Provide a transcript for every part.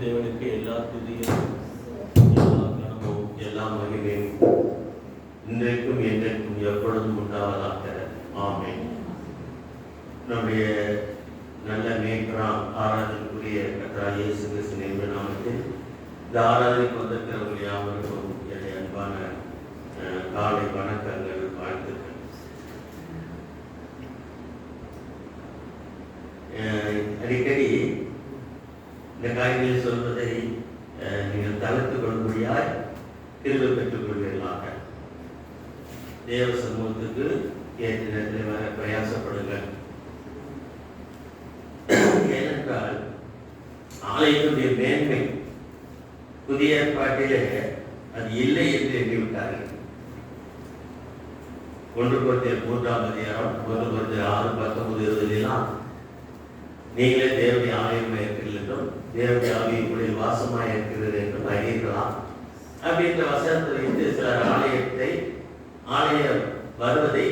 தேவனுக்கு எல்லா துதியும் எல்லா கனமும் எல்லா மகிமையும் இன்றைக்கும் என்றைக்கும் எப்பொழுதும் உண்டாவதாக. ஆமென். நம்முடைய நல்ல மேய்ப்பராம் ஆராதனைக்குரிய கர்த்தராகிய இயேசு கிறிஸ்துவின் நாமத்தில் இந்த ஆராதனைக்கு வந்திருக்கிறவர்கள் யாவருக்கும் என்னுடைய அன்பான காலை வணக்கங்கள், வாழ்த்துக்கள். அடிக்கடி இந்த காரியங்களை சொல்வதை நீங்கள் தவிர்த்து கொள்ளும்படியாய் கிருபை பெற்றுக் கொள்வீர்களாக. தேவ சமூகத்துக்கு ஏற்ற நேரத்தில் வர பிரயாசப்படுங்கள். ஏனென்றால் ஆலயத்தினுடைய மேன்மை புதிய ஏற்பாட்டிலே அது இல்லை என்று எண்ணிவிட்டார்கள். 1 Corinthiயர் 3ஆம் அதிகாரம் 1 Corinthiயர் 6:19-20 நீங்களே தேவனுடைய ஆலயமாக இருக்கிறீர்கள் என்றும் தேவனுடைய ஆவி உங்களில் வாசமாக இருக்கிறது என்றும் அறியலாம். அப்படின்ற வசனத்தை வைத்து சிலர் ஆலயம் வருவதை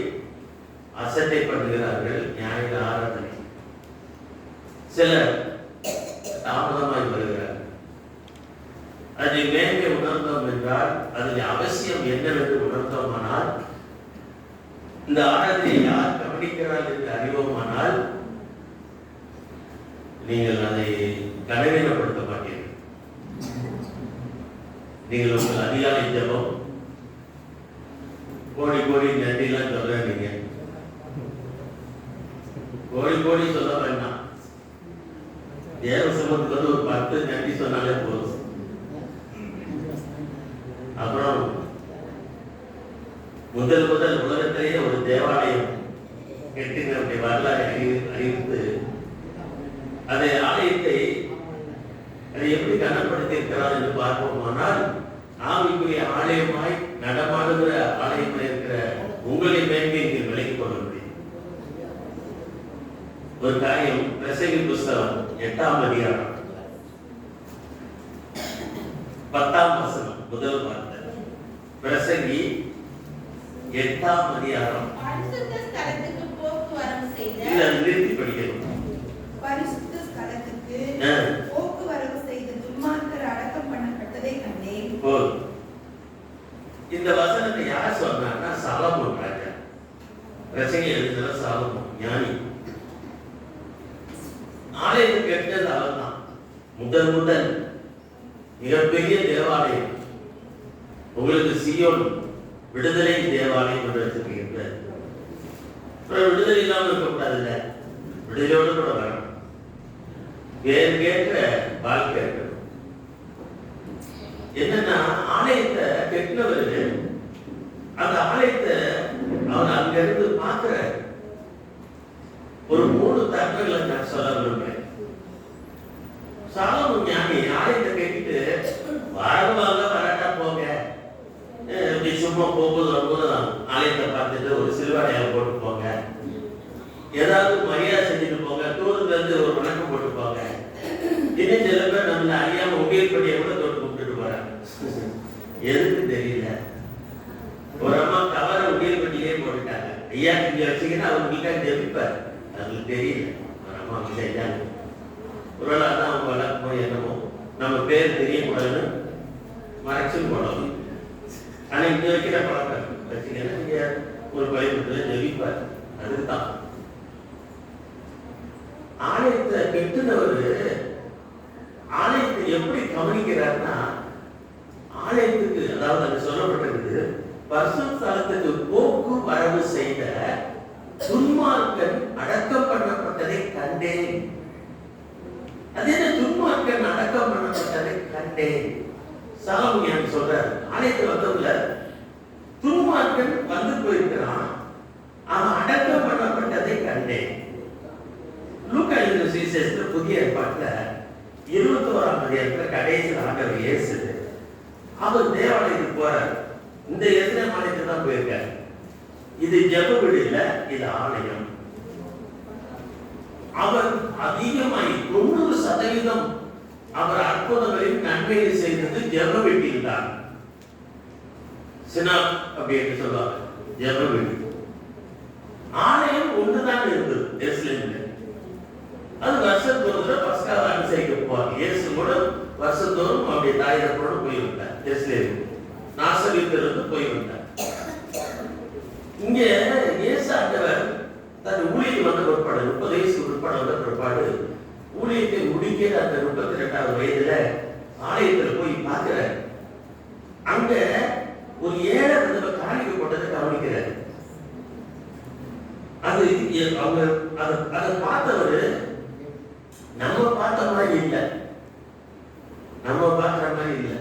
அசட்டை பண்ணுகிறார்கள். ஞாயிறு ஆராதனை சிலர் தாமதமாய் வருகிறார்கள். அதை மேன்மை உணர்ந்தோம் என்றால் அதில் அவசியம் என்னவென்று உணர்ந்தோமானால், இந்த ஆராதனை யார் கவனிக்கிறார் என்று அறிவோமானால் நீங்கள் அதை கனவீனப்படுத்த மாட்டீர்கள். நீங்கள் உங்கள் அதிகாலை ஜெபம் கோடி நன்றிலாம் சொல்ல நீங்க கோடி சொல்ல வேண்டாம். தேவ சமூகத்துக்கு வந்து ஒரு 10 நன்றி சொன்னாலே போதும். அப்புறம் முதல் உலகத்திலேயே ஒரு தேவாலயம் கட்டினுடைய வரலாறு அறிவித்து அதை ஆலயத்தை அதை எப்படி கனப்படுத்தி இருக்கிறார் என்று பார்ப்போமானால், ஆவிக்குரிய ஆலயமாய் நடமாடுகிற ஆலயமாய் இருக்கிற உங்களை மேன்மை நீங்கள் விலகிக் கொள்ள முடியும். ஒரு காரியம் பிரசங்கி புஸ்தகம் 8ஆம் அதிகாரம் 10ஆம் வசனம் முதல் வார்த்தை. பிரசங்கி 8ஆம் அதிகாரம் பரிசுத்த ஸ்தலத்துக்கு போக்குவரவு செய்த இல்ல நிறுத்தி படிக்கணும். பரிசுத்த ஸ்தலத்துக்கு போக்குவரவு செய்த துன்மார்க்கர் அடக்கம் பண்ணப்பட்டதை கண்டேன். இந்த வசனத்தை யார் சொன்னார்னா சாலமோன் ராஜா. ரசனை எழுதுகிற சாலமோன் ஞானி. ஆலயத்தை கட்டினது அவர் தான். முதல் மிகப்பெரிய தேவாலயம். உங்களுக்கு சியோன் விடுதலை தேவாலயம் என்று வச்சிருக்கீங்க. விடுதலை இல்லாமல் இருக்கக்கூடாது இல்ல, விடுதலையோடு கூட வரணும். வேறு கேட்கிற வாழ்க்கை இருக்கணும். என்னன்னா ஆலயத்தை கட்டினவர் அந்த ஆலயத்தை அவர் அங்க இருந்து பார்க்கிற ஒரு 3 தருணங்களை நான் சொல்ல விரும்புறேன். சாலமோன் ஞானி ஆலயத்தை கட்டிட்டு வரவாங்க வராட்டா போங்க, இப்படி சும்மா போகும்போது வரும்போது ஆலயத்தை பார்த்துட்டு ஒரு சிலுவாடையால போட்டு போங்க, ஏதாவது மரியாதை செஞ்சுட்டு போங்க, தூரத்துல இருந்து ஒரு வணக்கம் போட்டு போங்க. இன்னும் சில பேர் நம்மள அறியாம உண்டியல் படியை கூட தொட்டு கும்பிட்டுட்டு போறாங்க. எதுக்கு தெரியல. ஒரு அம்மா கவர உண்டியல் படியிலே போட்டுட்டாங்க. ஐயா இங்க வச்சுக்கிட்டு அவங்களுக்காக ஜெபிப்பார். அதுக்கு தெரியல ஒரு அம்மா செஞ்சாங்க. ஒரு நாள் அதான் அவங்க வளர்க்கும் என்னமோ நம்ம பேர் தெரியக்கூடாதுன்னு மறைச்சும் போடணும். ஆனா இங்க வைக்கிற பழக்கம் வச்சுக்கன்னா இங்க ஒரு பயன்படுத்த ஜெபிப்பார். அதுதான் ஆலயத்தை கெட்டுனவர் ஆலயத்தை எப்படி கவனிக்கிறார்னா, ஆலயத்துக்கு அதாவது அது சொல்லப்பட்டிருக்கு பரிசுத்த ஸ்தலத்துக்கு போக்கு வரவு செய்த துன்மார்க்கன் அடக்கம் பண்ணப்பட்டதை கண்டேன். அதே துன்மார்க்கன் அடக்கம் பண்ணப்பட்டதை கண்டேன். சாலமோன் சொல்றார், ஆலயத்தில் வந்ததுல துன்மார்க்கன் வந்து போயிருக்கிறான், அவன் அடக்கம் பண்ணப்பட்டதை கண்டேன். லூக்கா எழுதின சுவிசேஷத்துல புதிய ஏற்பாட்டுல 21ஆம் அதிகாரத்துல கடைசியில் ஆண்டவர் இயேசு அவர் தேவாலயத்துக்கு போறார். இந்த எருசலேம் ஆலயத்துக்கு தான் போயிருக்காரு. இது ஜெப வீடு இல்ல, இது ஆலயம். அவர் அதிகமாய் 90% அவர் அற்புதங்களின் நன்மையை செய்தது ஜெப வீட்டில் தான். சினா அப்படின்னு சொல்லுவாங்க, ஜெப வீடு. ஆலயம் ஒன்றுதான் இருந்தது எருசலேம்ல. அது வருஷத்தோறும் பஸ்காவை அனுசரிக்க போவாங்க. இயேசு கூட வருஷத்தோறும் அப்படியே தாயிரப்போடு போய்விட்டார். எருசலேம் நாசரேத்திலிருந்து போய்விட்டார். இங்க இயேசு ஆண்டவர் தன் ஊழியர் வந்த பிற்பாடு 30 வயசுக்கு பிற்பாடு வந்த பிற்பாடு ஊழியத்தை முடிக்கிற அந்த 32வது வயதுல ஆலயத்தில் போய் பார்க்கிறார். அங்க ஒரு 7 விதவை காணிக்கை போட்டதை கவனிக்கிறார். அது அவங்க அதை பார்த்தவர் நம்ம பார்த்த மாதிரி இல்லை, நம்ம பார்க்குற மாதிரி இல்லை.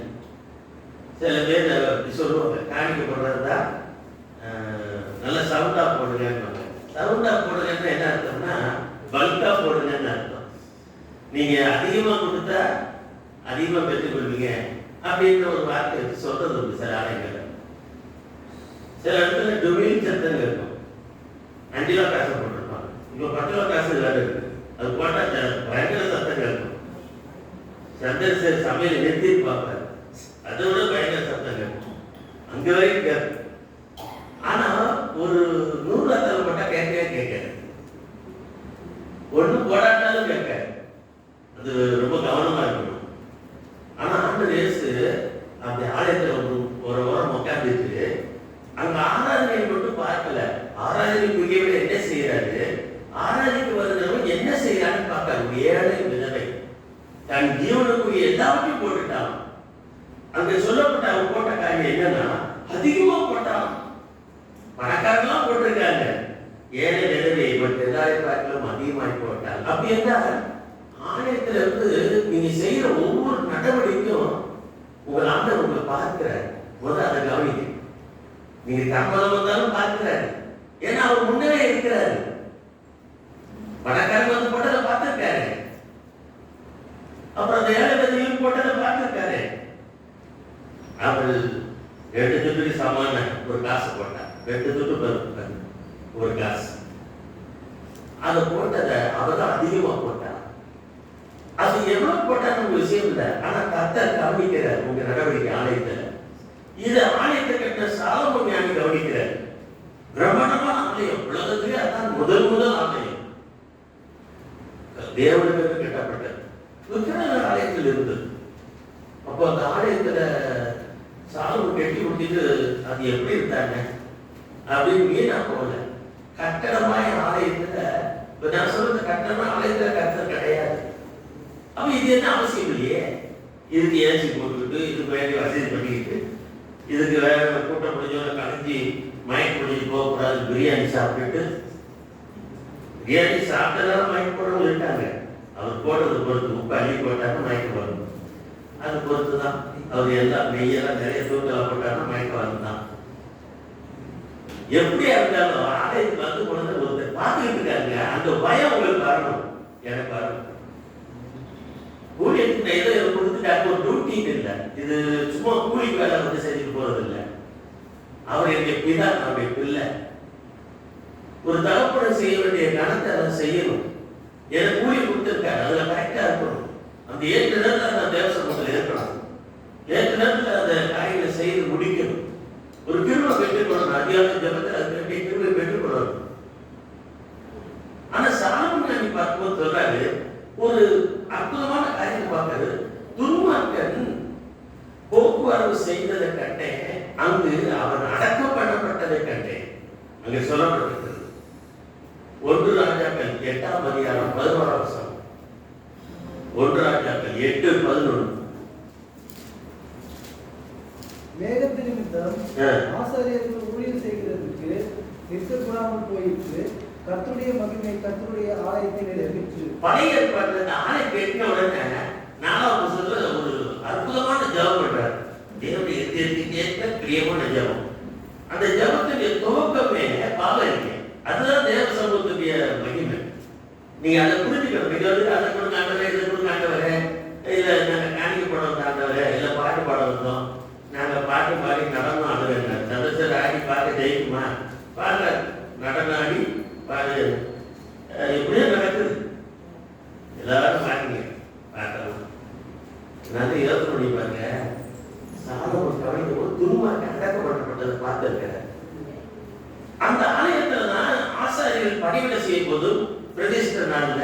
சில பேர் சொல்லுவாங்க காணிக்கை போடுறதா நல்ல சவுண்டா போடுங்க. சவுண்டா போடுங்கன்னு என்ன அர்த்தம்னா பல்கா போடுங்கன்னு அர்த்தம். நீங்க அதிகமா கொடுத்தா அதிகமா பெற்றுக்கொள்வீங்க அப்படின்ற ஒரு வார்த்தை சொல்றது உண்டு சில ஆலயங்கள். சில இடத்துல டுமில் சத்தம் இருக்கும். 5 கிலோ காசு போட்டிருப்பாங்க. இப்போ 10 கிலோ காசு வேலை இருக்கு. அது போட்டா பயங்கர சத்தம் கேட்கும். சந்திர சமையல் நிறுத்தி பார்ப்பாரு, அதை விட பயங்கர சத்தம் கேட்கும். அங்க வரைக்கும் கேட்கும். ஆனா ஒரு 100 ரத்தம் போட்டா கேட்கவே கேட்காது. ஒண்ணு போடாட்டாலும் கேட்காது. அது ரொம்ப கவனமா இருக்கணும். ஆனா ஆண்டவர் இயேசு அந்த ஆலயத்துல ஒரு வாரம் உட்கார்ந்துட்டு அங்க ஆராதனை மட்டும் பார்க்கல, ஆராதனைக்குரிய விட என்ன செய்யறாரு, ஆராதனைக்கு வருகிறவன் என்ன செய்யறான்னு பார்க்காரு. ஒரு ஏழை விதவை தன் ஜீவனுக்குரிய எல்லாத்தையும் போட்டுட்டான். அங்க சொல்லப்பட்ட அவன் போட்ட காரியம் என்னன்னா அதிகமா போட்டான். பணக்காரெல்லாம் போட்டிருக்காங்க, ஏழை விதவை மற்ற எல்லாரையும் பார்க்கலும் அதிகமாய் போட்டாங்க. அப்படி என்றால் ஆலயத்துல இருந்து நீங்க செய்யற ஒவ்வொரு நடவடிக்கையும் உங்கள் ஆண்டவர் உங்களை பார்க்கிறார். முதல்ல அதை கவனிக்க. நீங்க தாமதம் வந்தாலும் பார்க்கிறாரு, ஏன்னா அவர் முன்னவே இருக்கிறாரு. பணக்காரங்க வந்து போட்டதை பார்த்திருக்காரு, அப்புறம் அந்த ஏழை விதவையும் போட்டதை பார்த்திருக்காரு. அவர் 2 துட்டு சமான ஒரு காசு போட்டார், 2 துட்டு ஒரு காசு. அதை போட்டதை அவர் தான் அதிகமா போட்டார். அது எவ்வளவு போட்டான்னு விஷயம் இல்லை, ஆனா கர்த்தர் கவனிக்கிறார் உங்க நடவடிக்கை ஆலயத்துல. இதை ஆலயத்தை கட்ட சாலமோன் ஞானி கவனிக்கிறார். முதல் ஆலயம் தேவனுக்கு கட்டப்பட்டது. விக்கிரக ஆலயத்தில் இருந்தது. அப்போ அந்த ஆலயத்துல சாலமோன் கட்டி விட்டுட்டு அது எப்படி இருந்தாங்க அப்படின்னு வீணா போகல. கட்டடமாய் ஆலயத்துல நான் சொல்றது கட்டடமா ஆலயத்துல கட்டடம் கிடையாது. அப்ப இது என்ன அவசியம் இல்லையே. இதுக்கு ஏசி போட்டுக்கிட்டு இதுக்கு வேண்டிய வசதி பண்ணிக்கிட்டு இதுக்கு வேற கூட்டம் முடிஞ்சவங்க கலைஞ்சி மயக்க முடிஞ்சு போகக்கூடாது. பிரியாணி சாப்பிட்டுட்டு பிரியாணி சாப்பிட்டதால மயக்க போடவும் இருக்காங்க. அவர் போடுறது பொறுத்து உப்பு அள்ளி போட்டாருன்னா மயக்க வரும். அது பொறுத்து தான். அவர் எல்லாம் நெய்யெல்லாம் நிறைய தூக்கலை போட்டாருன்னா மயக்க வரும் தான். எப்படியா இருந்தாலும் ஆலயத்துக்கு வந்து கொண்டு ஒருத்தர் பார்த்துக்கிட்டு இருக்காங்க. அந்த பயம் உங்களுக்கு வரணும். எனக்கு வரணும். ஊழியத்துக்கு ஏதோ கொடுத்துட்டாங்க ஒரு டியூட்டின்னு இல்லை. இது சும்மா கூலி வேலை வந்து செஞ்சுட்டு போறது இல்லை. அவர் என்னுடைய பிதா, அவருடைய பிள்ளை. ஒரு தகப்பனை செய்ய வேண்டிய கணத்தை அதை செய்யணும். எனக்கு கூலி கொடுத்துருக்காரு, அதுல கரெக்டா இருக்கணும். அந்த ஏற்ற நேரத்தில் அந்த தேவசமத்தில் இருக்கணும். ஏற்ற நேரத்தில் அந்த காரியங்களை செய்து முடிக்கணும். ஒரு கிருபை பெற்றுக்கொள்ளணும். அதிகார ஜபத்தில் அது வேண்டிய கிருபை பெற்றுக்கொள்ளணும். ஆனா சாலமோன் நீ பார்க்கும்போது சொல்றாரு, ஒரு அற்புதமான காரியம் பார்க்கறது. துன்மார்க்கன் போக்குவரவு செய்ததை கண்டேன், அங்கு அவன் அடக்கம் பண்ணப்பட்டதை கண்டேன். அங்கே சொல்லப்பட்டிருக்கிறது 1 ராஜாக்கள் 8ஆம் அதிகாரம் 11ஆம் வசனம். 1 ராஜாக்கள் 8:11. மேகத்தின் நிமித்தம் ஆசாரியர்கள் ஊழியம் செய்கிறதுக்கு இருக்கக்கூடாமல் போயிற்று. கர்த்தருடைய மகிமை கர்த்தருடைய ஆலயத்தை நிரப்பிற்று. பழைய ஏற்பாட்டுல ஆலயம் கேட்ட உடனே 4ஆம் வசனத்துல ஒரு அற்புதமான ஜெபம் பண்றாரு. தேவனுடைய எத்தியத்துக்கு ஏற்ற பிரியமான ஜெபம். அந்த ஜெபத்துடைய துவக்கமே பாவம் இருக்கு. அதுதான் தேவ சமூகத்துடைய மகிமை. நீங்க அதை புரிஞ்சுக்கணும். நீங்க வந்து அதை கூட காண்டவரே இதை கூட காண்டவரே இல்ல நாங்க காணிக்க படம் காண்டவரே இல்ல பாட்டு பாட வந்தோம், நாங்க பாட்டு பாடி நடனம் ஆடுவேங்க. சதசர் ஆடி பாட்டு ஜெயிக்குமா? பாருங்க நடனம் ஆடி பாடு எப்படியோ நடக்குது. எல்லாரும் பாருங்க பார்க்கலாம். நல்ல யோசனை பண்ணி பாருங்க. சாலமோன் கவனிக்கும் போது துன்மார்க்கன் அடக்கப்பட்டதை பார்த்திருக்க. அந்த ஆலயத்துல தான் ஆசாரியர்கள் பணிவிடை செய்யும் போது பிரதிஷ்ட நாள்ல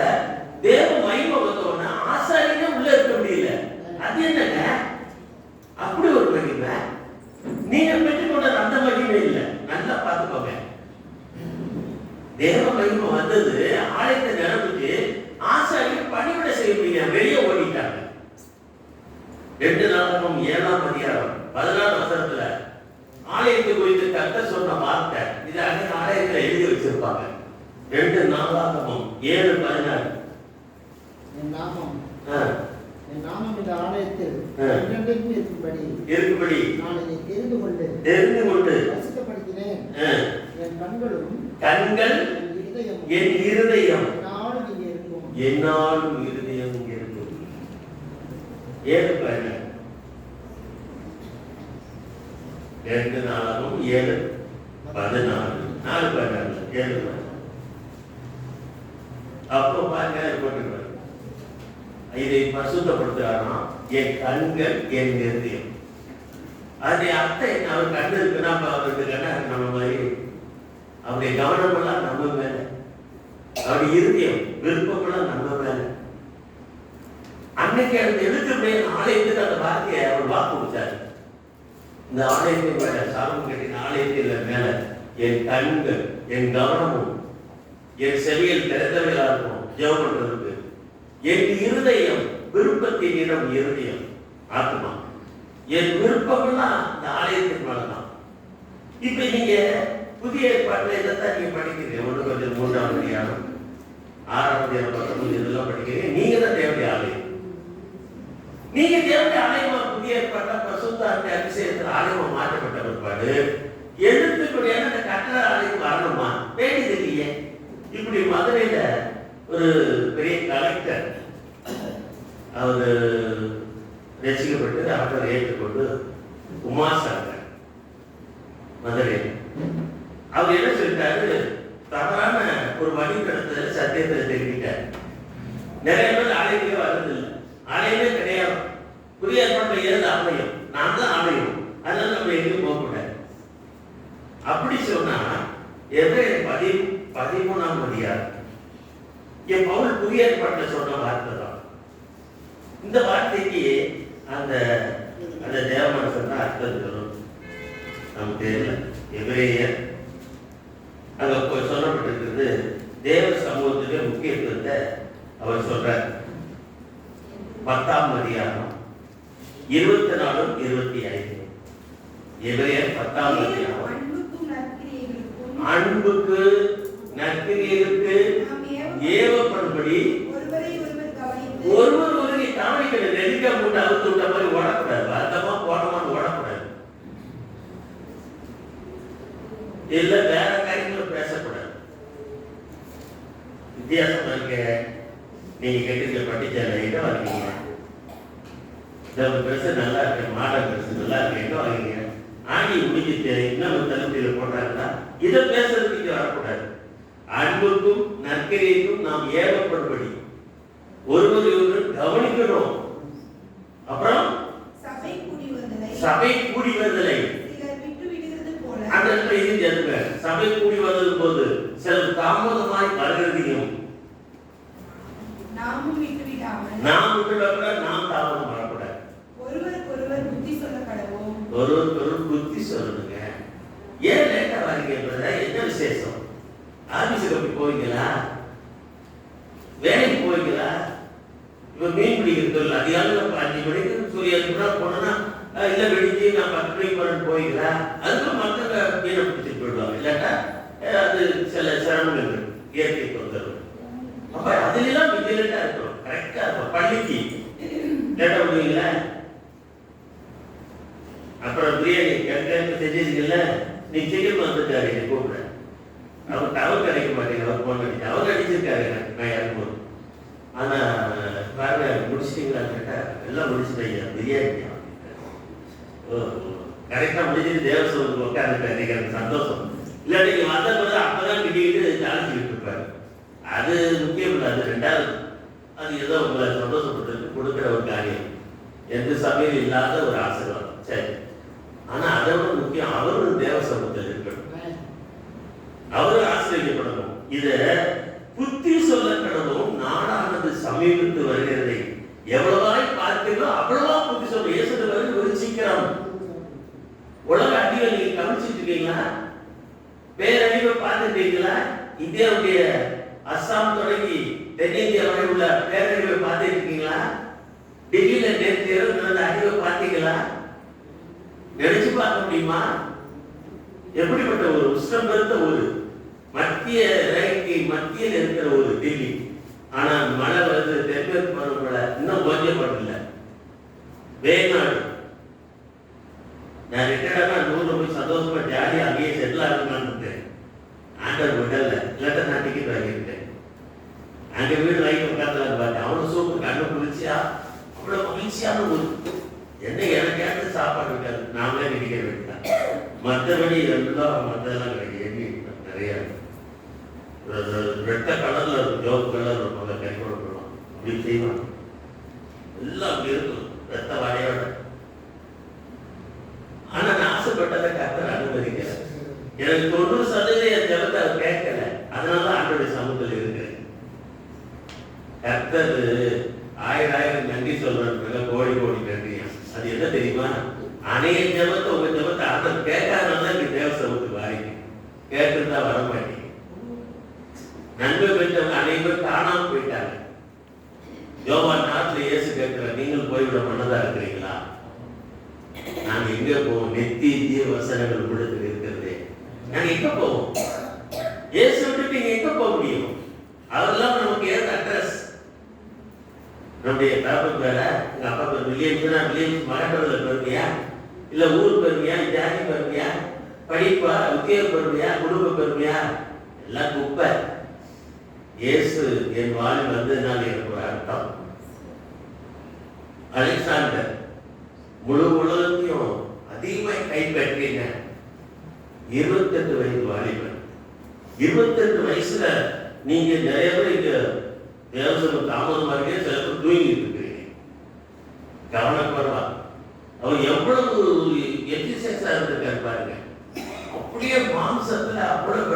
தேவ மகிமை வந்தோன்னா ஆசாரியனே உள்ள இருக்க முடியல. அது என்னங்க அப்படி ஒரு மகிமை? நீங்க பெற்றுக்கொண்ட அந்த மகிமை இல்லை. நல்லா பார்த்துக்கோங்க. தேவ மகிமை வந்தது ஆலயத்தை நிரம்பிட்டு ஆசாரியர் பணிவிடை செய்ய முடியல, வெளியே ஓடிட்டாங்க. 2 நாளாகவும் 7ஆம் அதிகாரம் 14ஆம் வசனத்துல ஆலயத்தை குறித்து கர்த்தர் சொன்ன வார்த்தை இது அன்னைக்கு ஆலயத்துல எழுதி வச்சிருப்பாங்க. 2 நாளாகவும் 7:14. என் நாமம் இந்த ஆலயத்தில் என்றென்றைக்கும் இருக்கும்படி நான் இதை தெரிந்து கொண்டு வசிக்கப்படுத்தினேன். என் கண்கள் என் இருதயம் என்னாலும் இங்கே இருக்கும். இருதயம் இங்கே இருக்கும். 7:14. 2 நாளாகவும் 7:14. 4:14. 7:14. அப்போ பாருங்க போட்டுக்கிறார். இதை பரிசுத்தப்படுத்துறாராம். என் கண்கள் என் இருதயம். அதே அர்த்தம் என்ன? அவர் கண்ணு இருக்குன்னா அவருக்கு கண்ணா நம்ம மாதிரி அவருடைய கவனமெல்லாம் நம்ம மேல, அவருடைய இருதயம் விருப்பமெல்லாம் நம்ம மேல. அன்னைக்கு அந்த எழுத்துடைய ஆலயத்துக்கு அந்த வார்த்தையை அவர் வாக்கு கொடுத்தாரு. இந்த ஆலயத்தின் மேல சாலமோன் கட்டின ஆலயத்தின் மேல என் கண்கள் என் கவனமும் என் செவியில் திறந்தவையா இருக்கும் ஜெபம் பண்றதுக்கு. என் இருதயம் விருப்பத்தின் இடம் இருதயம் ஆத்மா. என் விருப்பம்லாம் இந்த ஆலயத்தின் மேலதான். இப்ப நீங்க புதிய ஏற்பாட்டில் இதைத்தான் நீங்க படிக்கிறீங்க. 1 3ஆம் அதிகாரம் 6ஆம் அதிகாரம் 19 இதெல்லாம் படிக்கிறீங்க. நீங்க தான் தேவனுடைய ஆலயம். நீங்க தேவனுடைய ஆலயமா புதிய ஏற்பாட்டா பரிசுத்த அபிஷேகத்தில் ஆலயமா மாற்றப்பட்ட பிற்பாடு எழுத்துக்குடியான அந்த கட்டட ஆலயம் வரணுமா? வேண்டியது இல்லையே. இப்படி மதுரையில ஒரு பெரிய கலெக்டர் அவர் ரசிக்கப்பட்டு அவர்கள் ஏற்றுக்கொண்டு உமாசாங்க மதுரையில் அவர் என்ன சொல்லிட்டாரு? தவறான ஒரு வழிபடத்தை சத்தியத்தை தெரிவித்தார். நிறைய பேர் ஆலயத்திலே வர்றதில்லை, ஆலயமே கிடையாது. புதிய ஏற்பாட்டில் ஏது ஆலயம்? நான் தான் ஆலயம், அதனால நம்ம எங்கேயும் போகக்கூடாது. அப்படி சொன்னா எபிரேயர் 13ஆம் அதிகாரம். பவுல் புதிய ஏற்பாட்டில் சொன்ன வார்த்தை தான். இந்த வார்த்தைக்கு அந்த அந்த தேவ மனுஷன் தான் அர்த்தம் சொல்லணும். நமக்கு தெரியல. எபிரேயர் அங்க சொல்லப்பட்டிருக்கிறது தேவ சமூகத்துடைய முக்கியத்துவத்தை அவர் சொல்றார். 10ஆம் அதிகாரம் 24 25. எபிரேயர் 10ஆம் அதிகாரம். அன்புக்கு நற்கிரியைகளுக்கு ஏவப்படும்படி ஒருவர் ஒருவரை கவனிக்கணும். நெருக்க போட்டு அவுத்து விட்ட மாதிரி ஓடக்கூடாது. அர்த்தமா போடமான்னு ஓடக்கூடாது. இல்ல வேற காரியங்களும் பேசக்கூடாது. வித்தியாசமா இருக்க. நீங்க கேட்டு படிச்ச எங்க வாங்கிங்க? ட்ரெஸ் நல்லா இருக்கு, மாடல் ட்ரெஸ் நல்லா இருக்கு, எங்க வாங்கிங்க? ஆணி முடிஞ்சிட்டு இன்னும் தலைமையில போட்டாங்கன்னா இதை பேசுறதுக்கு வரக்கூடாது. அன்புக்கும் நற்கிரியைக்கும் நாம் ஏவப்படும்படி ஒருவர் ஒருவர் கவனிக்கணும். அப்புறம் சபை கூடி வருதலை அந்த இது ஜென்ம சபை கூடி வருதல் போது சிலர் தாமதமாய் வருகிறதையும் நாம் விட்டுவிடாமல் நாம் தாமதம் வரக்கூடாது. ஒருவருக்கு புத்தி சொல்லணுங்க. ஏன் லேட்டா வரீங்கன்றத என்ன விசேஷம்? ஆபீஸுக்கு அப்படி போவீங்களா? வேலைக்கு போவீங்களா? இப்ப மீன் பிடிக்கிறது அதிகாலை 5 மணிக்கு சூரியன் போனா இல்ல வெடிச்சு நான் 10 மணிக்கு போறேன்னு போவீங்களா? அதுக்கு மக்கள் மீனை பிடிச்சிட்டு போயிடுவாங்க. இல்லாட்டா அது சில சிரமங்கள் இயற்கை தொந்தரவு. அப்ப அதுலாம் விஜிலண்டா இருக்கணும். கரெக்டா இருக்கும். பள்ளிக்கு லேட்டா விடுவீங்களா? அப்புறம் பிரியாணி கேட்க செஞ்சீங்கல்ல, நீ சீக்கிரமா வந்துட்டாரு என்னை கூப்பிட. அவர் டவர் கிடைக்க மாட்டேங்க. அவர் போன் அடிச்சு அவர் அடிச்சிருக்காரு நான் இறங்கும்போது. ஆனா பாருங்க முடிச்சிட்டீங்களான்னு கேட்டா எல்லாம் முடிச்சுட்டீங்க. பிரியாணி கரெக்டா முடிச்சுட்டு தேவசோருக்கு உட்காந்துட்டேன். இன்னைக்கு எனக்கு சந்தோஷம். இல்லை நீங்க வந்த போது அப்பதான் கிட்டிக்கிட்டு சாலிச்சுக்கிட்டு இருப்பாரு. அது முக்கியம் இல்லை. அது ரெண்டாவது. அது ஏதோ உங்களை சந்தோஷப்பட்டு கொடுக்குற ஒரு காரியம். எந்த சபையில் இல்லாத ஒரு ஆசீர்வாதம். சரி. ஆனா அதை விட முக்கியம் அவரும் தேவ சமூகத்தில் இருக்கணும். அவரும் ஆசிரியப்படணும். இத புத்தி சொல்ல கடவும் நாடானது சமீபத்து வருகிறதை எவ்வளவாய் பார்க்கிறதோ அவ்வளவா புத்தி சொல்ல. இயேசு வருது ஒரு சீக்கிரம். உலக அடிவை நீங்க கவனிச்சுட்டு இருக்கீங்களா? பேரழிவை பார்த்துட்டீங்களா? இந்தியாவுடைய அஸ்ஸாம் தொடங்கி தென்னிந்தியா வரை உள்ள பேரழிவை பார்த்துட்டு இருக்கீங்களா? டெல்லியில நேற்று நடந்த அழிவை பார்த்தீங்களா? நினைச்சு பார்க்க முடியுமா? எப்படிப்பட்ட ஒரு உஷ்ணம் பெருத்த ஒரு மத்திய ரேகைக்கு மத்தியில் இருக்கிற ஒரு டெல்லி. ஆனா மழை வருது. தென்மேற்கு பருவமழை இன்னும் கொஞ்சம் பண்ணல. வேநாடு நான் ரிட்டையர்டா நூறு போய் சந்தோஷமா ஜாலியா அங்கேயே செட்டில் ஆகணும்னு இருக்கேன். ஆண்டர் விடல. இல்லாட்ட நான் டிக்கெட் வாங்கியிருக்கேன். அங்க வீடு வாங்கி உட்காந்துலாம் பார்த்தேன். அவனு சூப்பர் கண்ணு குளிர்ச்சியா அவ்வளவு மகிழ்ச்சியான ஒரு என்ன எனக்கு ஏற்ற சாப்பாடு இருக்காது. நாமளே நினைக்க வேண்டியதான். மற்றபடி எல்லாம் மற்றதெல்லாம் கிடையாது. நிறைய ரெட்ட கலர்ல இருக்கும். ஜோப்பு கலர் இருப்பாங்க. கை கொடுக்கலாம் அப்படி செய்வாங்க. எல்லாம் அப்படி இருக்கும். ரத்த வாடையோட. ஆனா நான் ஆசைப்பட்டதை கர்த்தர் அனுமதிக்கல. எனக்கு 90% ஜபத்தை அவர் கேட்கல. அதனால ஆண்டோடைய சமூகத்தில் இருக்கிறேன். கர்த்தர் 1000 நன்றி சொல்றாங்க. கோடி கோடி நன்றியா. அது என்ன தெரியுமா? அநேக ஜபத்தை உங்க ஜபத்தை ஆண்டவர் கேட்காதனால நீங்க தேவ சமூகத்துக்கு வாரீங்க. கேட்டுருந்தா வர மாட்டீங்க. நன்மை பெற்றவங்க அனைவரும் காணாம போயிட்டாங்க. யோவான் 4 இயேசு கேட்கிறார், நீங்கள் போய்விட மனதா இருக்கிறீங்களா? நாங்க எங்க போவோம்? நித்திய வசனங்கள் உள்ளத்தில் இருக்கிறதே. நாங்க எங்க போவோம்? இயேசு விட்டு நீங்க எங்க போக முடியும்? அதெல்லாம் நமக்கு ஏதாவது அட்ரஸ். நம்முடைய தகப்பன் பேர எங்க அப்பா பேர் வில்லியம்ஸ்னா வில்லியம்ஸ் மகட்டோட பெருமையா? இல்ல ஊர் பெருமையா? ஜாதி பெருமையா? படிப்பா? உத்தியோக பெருமையா? குடும்ப பெருமையா? எல்லாம் குப்பை. இயேசு என் வாழ்வில் வந்ததுனால எனக்கு ஒரு அர்த்தம். அலெக்சாண்டர் முழு உலகத்தையும் அதிகமாக கைப்பற்றின 28 வயது வாலிபன். 28 வயசுல நீங்க நிறைய பேர் இங்க தேவசனம் தாமதமாக சில பேர் தூங்கிட்டு இருக்கிறீங்க. கவனக்குறைவா. அவர் எவ்வளவு எக்ஸசைஸா இருந்திருக்காரு பாருங்க. அப்படியே மாம்சத்துல அவ்வளவு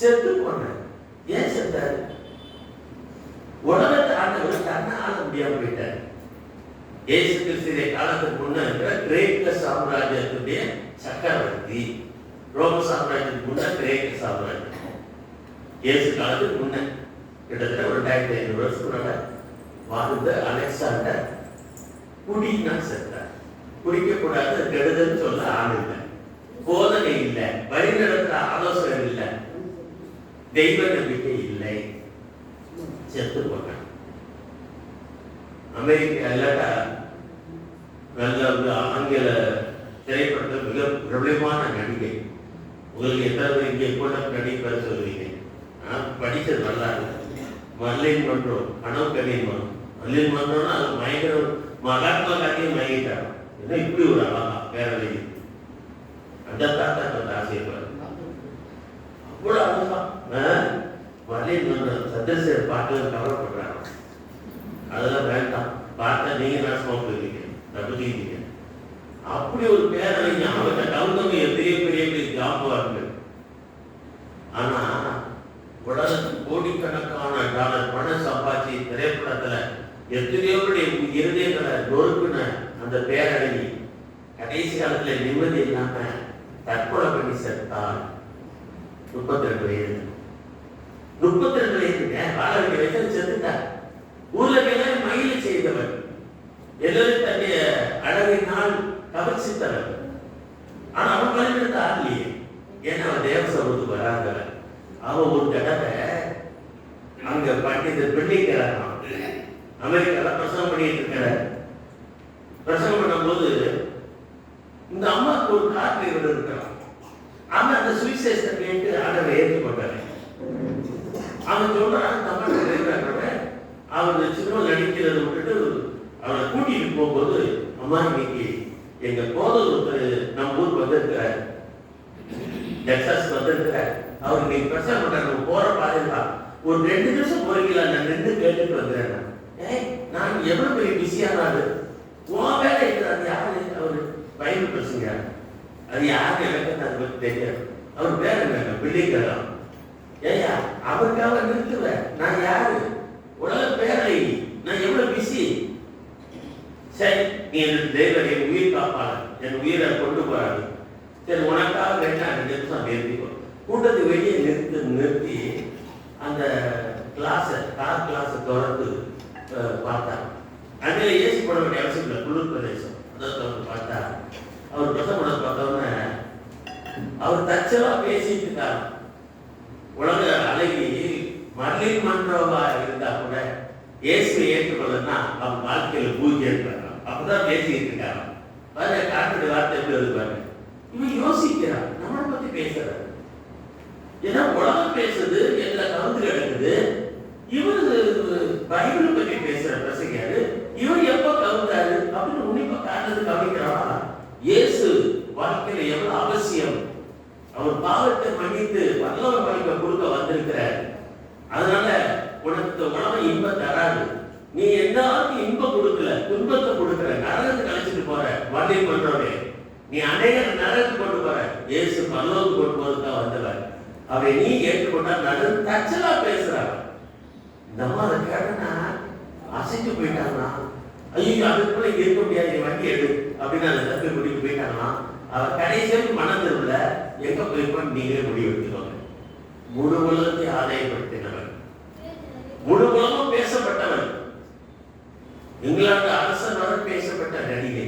செத்து போனார். ஏன் செத்தார்? உலகத்தை ஆண்டவர் தன்னை ஆள முடியாம போயிட்டார். இயேசு கிறிஸ்துவின் காலத்துக்கு முன்ன கிரேக்க சாம்ராஜ்யத்துடைய சக்கரவர்த்தி, ரோம சாம்ராஜ்யத்துக்கு முன்ன கிரேக்க சாம்ராஜ்யம். இயேசு காலத்துக்கு முன்ன கிட்டத்தட்ட 2500 வருஷத்துக்குள்ள வாழ்ந்த அலெக்சாண்டர் குடினா செத்தார். குடிக்கக்கூடாது, கெடுதல் சொல்ல ஆள் இல்லை, போதனை இல்லை, வழி நடத்துற ஆலோசனை இல்லை, தெய்வ நம்பிக்கை இல்லை, செத்து போனார். அமெரிக்கா இல்லாட்டா நல்ல ஆங்கில திரைப்படத்தில் மிக பிரபலமான நடிகை. உங்களுக்கு எத்தனை இங்கே கூட நடிப்பர் சொல்லுவீங்க? நான் படித்தது வரலாறு. மர்லின் மன்றோ, கனவு கவின் மன்றம். மர்லின் மன்றோன்னா அது பயங்கர மகாத்மா காந்தியும் மயங்கிட்டார். ஏன்னா இப்படி ஒரு அழகா பேரவை அந்த தாத்தா அந்த ஆசையப்பார் அவ்வளோ அழகா. மர்லின் மன்றம் சந்திரசேகர் பாட்டில் கவலைப்படுறாங்க. அதெல்லாம் வேண்டாம், பார்த்தா நீங்க நாசமாக போயிருக்கீங்க, தப்பிச்சிருக்கீங்க. அப்படி ஒரு பேரறிஞ அவங்க தகுந்தவங்க எத்தனையோ பெரிய பெரிய ஜாம்புவார்கள். ஆனா உலகத்துக்கு கோடிக்கணக்கான டாலர் பணம் சம்பாதிச்சு திரைப்படத்துல எத்தனையோ இருதயங்களை நொறுக்குன அந்த பேரறிஞி கடைசி காலத்துல நிம்மதி இல்லாம தற்கொலை பண்ணி செத்தால் 32 வயது. 32 வயதுங்க, வாழ வேண்டிய வயசுல செத்துட்டார். ஊர்ல எல்லாரும் மயில செய்தவர், எல்லாரும் தன்னுடைய அழகினால் கவர்ச்சித்தவர். ஆனா அவன் பரிணத்த ஆகலையே, ஏன்னா அவன் தேவ சமூகத்துக்கு வராதவன். அவன் ஒரு தடவை அங்க பண்டித பிள்ளைக்கிறான், அமெரிக்கால பிரசவம் பண்ணிட்டு இருக்கிற. பிரசவம் பண்ணும்போது இந்த அம்மாவுக்கு ஒரு காற்று இருக்கிறான். அவன் அந்த சுவிசேஷத்தை கேட்டு ஆண்டவரை ஏற்றுக்கொண்டாரு. அவன் சொல்றான், தமிழ் அவர் சினிமா நடிக்கிறத விட்டுட்டு அவரை கூட்டிட்டு போகும்போது, அம்மா இன்னைக்கு எங்க கோதல் ஒருத்தர் நம்ம ஊருக்கு வந்திருக்கிறார், டெக்சாஸ் வந்திருக்கிறார், அவர் இன்னைக்கு பிரச்சனை பண்றாரு, போற பாருங்களா ஒரு 2 நிமிஷம் போறீங்களா, நான் நின்று கேட்டுட்டு வந்துடுறேன். நான் எவ்வளவு பெரிய பிஸியானாரு, உன் வேலை இருக்கிறாரு யாரு, அவரு பைபிள் பிரசங்க, அது யாரு எனக்கு அதை பத்தி தெரியாது. அவர் பேர் என்ன, பிள்ளைக்கலாம். ஏயா அவருக்காக நிறுத்துவேன், நான் யாரு, உலக பேரை, நான் எவ்வளவு பிஸி. சரி, நீ என் தேவர், என் உயிர் காப்பாளர், என் உயிரை கொண்டு போறாரு. சரி, உனக்காக 2 நிமிஷம் நிறுத்திக்கோ. கூட்டத்தை வெளியே நிறுத்தி அந்த கார் கிளாஸை திறந்து பார்த்தார். அங்கே ஏசி போட வேண்டிய அவசியம் இல்லை, குளிர் பிரதேசம். அதை திறந்து பார்த்தா அவர் பிரசவனை பார்த்தோன்னே அவர் தச்சலா பேசிட்டு இருக்கார். உலக அழகி மர்லின் மன்றோவா இருந்தா கூட இயேசுவை ஏற்றுக்கொள்ளனா அவன் வாழ்க்கையில பூஜை இருப்பாங்க. அப்பதான் பேசிட்டு இருக்காங்க. காட்டுற வார்த்தை எப்படி வருவாங்க. இவன் யோசிக்கிறான், நம்மளை பத்தி பேசுறாரு. ஏன்னா உலகம் பேசுது, எல்லா கவுந்து கிடக்குது. இவர் பைபிள் பத்தி பேசுற பிரசங்காரு, இவர் எப்ப கவுந்தாரு அப்படின்னு உன்னிப்பா காட்டுறது கவனிக்கிறானா. இயேசு வாழ்க்கையில எவ்வளவு அவசியம், அவர் பாவத்தை மன்னித்து பரலோக வாழ்க்கை கொடுக்க வந்திருக்கிறார். அதனால உனக்கு உணவை இன்பம் தராது. நீ எல்லாருக்கும் இன்பம் கொடுக்கல, துன்பத்தை கொடுக்கற, நரகத்துக்கு அழைச்சிட்டு போற. வண்டியை பண்றவே நீ அநேகர் நரகத்துக்கு கொண்டு போற. இயேசு பரலோகத்துக்கு கொண்டு போறதுக்காக வந்தவர். அவை நீ ஏற்றுக்கொண்டா நடு தச்சலா பேசுறாங்க. இந்த அம்மா அதை கேட்டனா அசைச்சு போயிட்டாங்கன்னா, ஐயோ அதுக்குள்ள இருக்க முடியாது, நீ வண்டி எடு அப்படின்னு அந்த தப்பை கூட்டிட்டு போயிட்டாங்கன்னா, அவர் கடைசியில் மனதில் எங்க போய் நீங்களே முடிவு எடுத்துக்கோங்க. முழு உலகத்தை ஆதாயப்படுத்தினவர், முழு உலகம் பேசப்பட்டவர், இங்கிலாந்து அரசர் வரை பேசப்பட்ட நடிகை.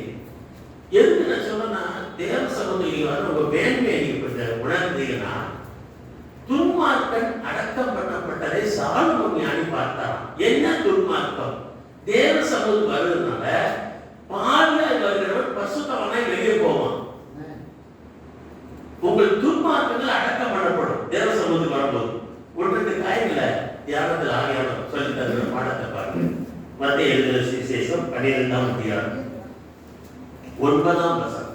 எதுக்கு நான் சொன்னா, தேவ சகோதரிகள் உங்க வேண்மையை நீங்க உணர்ந்தீங்கன்னா, துன்மார்க்கன் அடக்கம் பண்ணப்பட்டதை சாலமோன் ஞானி பார்த்தாராம். என்ன துன்மார்க்கம்? தேவ சமூகம் வருவதனால பார்வை வருகிறவன் பசுத்தவனாய் வெளியே போவான். உங்கள் துன்மார்க்கங்கள் அடக்கம் பண்ணப்படும் தேவ சமூகத்துக்கு வரும்போது. ஒன்றுக்கு காயங்கள தியானத்தில் ஆகியானம் சொல்லி தருகிற பாடத்தை பாருங்க. மத்திய எழுதின சுவிசேஷம் 12ஆம் அதிகாரம் 9ஆம் வசனம்.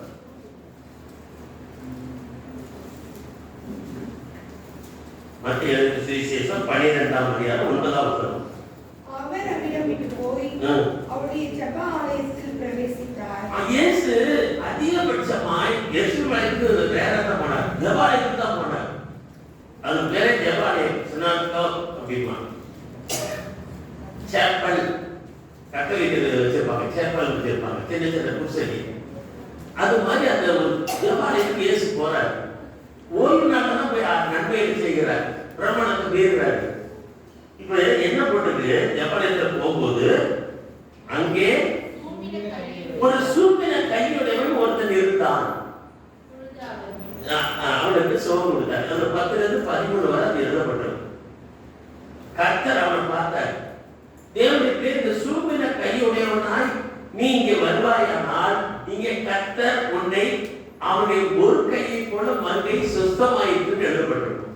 மத்திய எழுதின சுவிசேஷம் 12ஆம் அதிகாரம் 9ஆம் வசனம். அவர் அவ்விடம் விட்டு போய் அவருடைய ஜெப ஆலயத்தில் பிரவேசித்தார். இயேசு அதிகபட்சமாய் எருசலேமுக்கு வேற தான் போனார், ஜெபாலயத்துக்கு தான் போனார். அது பேரே ஜெபாலயம், சினாகோ அப்படிமா. சேப்பல் கட்டளைக்கு வச்சிருப்பாங்க, சேப்பல் வச்சிருப்பாங்க, சின்ன சின்ன குடிசை. அது மாதிரி அந்த ஒரு ஜெபாலயத்துக்கு இயேசு போறார். ஓய்வு நாள்ல தான் போய் நன்மையை செய்கிறார், பிரமாணத்தை மீறுறாரு. இப்ப என்ன போட்டிருக்கு, ஜெபாலயத்துல போகும்போது அங்கே ஒரு சூப்பின கையுடையவன் ஒருத்தன் இருந்தான். அவனுக்கு சோகம் கொடுத்தார். அந்த 10-13 வரை அது எழுதப்பட்டது. கர்த்தர் அவனை பார்த்தார். தேவனுக்கு இந்த சூப்பின கையுடையவனாய் நீ இங்கே வருவாயானால் இங்கே கர்த்தர் உன்னை அவனுடைய ஒரு கையை போல மறுகை சுத்தமாயிட்டு எழுதப்பட்டிருக்கும்.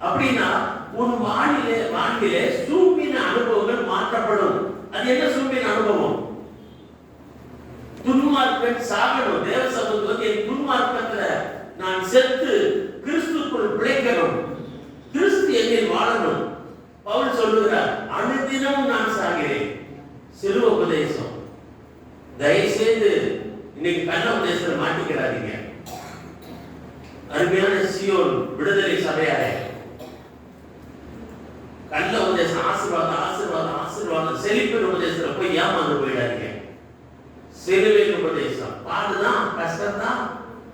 அப்படின்னா உன் வாழ்விலே சூப்பின அனுபவங்கள் மாற்றப்படும். அது என்ன சூப்பின அனுபவம்? துன்மார்க்கன் சாகணும். தேவ சமூகத்தில் என் துன்மார்க்கத்துல நான் செத்து கிறிஸ்துக்குள் பிழைக்கணும், கிறிஸ்து என்னில் வாழணும். பவுல் சொல்லுகிறார், அனுதினமும் நான் சாகிறேன். சிலுவை உபதேசம். தயவுசெய்து இன்னைக்கு கள்ள உபதேசத்தில் மாட்டிக்கிறாதீங்க. அருமையான சியோன் விடுதலை சபையாரே, கள்ள உபதேசம் ஆசீர்வாதம் ஆசீர்வாதம் ஆசீர்வாதம் செழிப்பின் உபதேசத்துல போய் ஏமாந்து போயிடாதீங்க. சிலுவையின் உபதேசம் பாடுதான், கஷ்டம் தான்,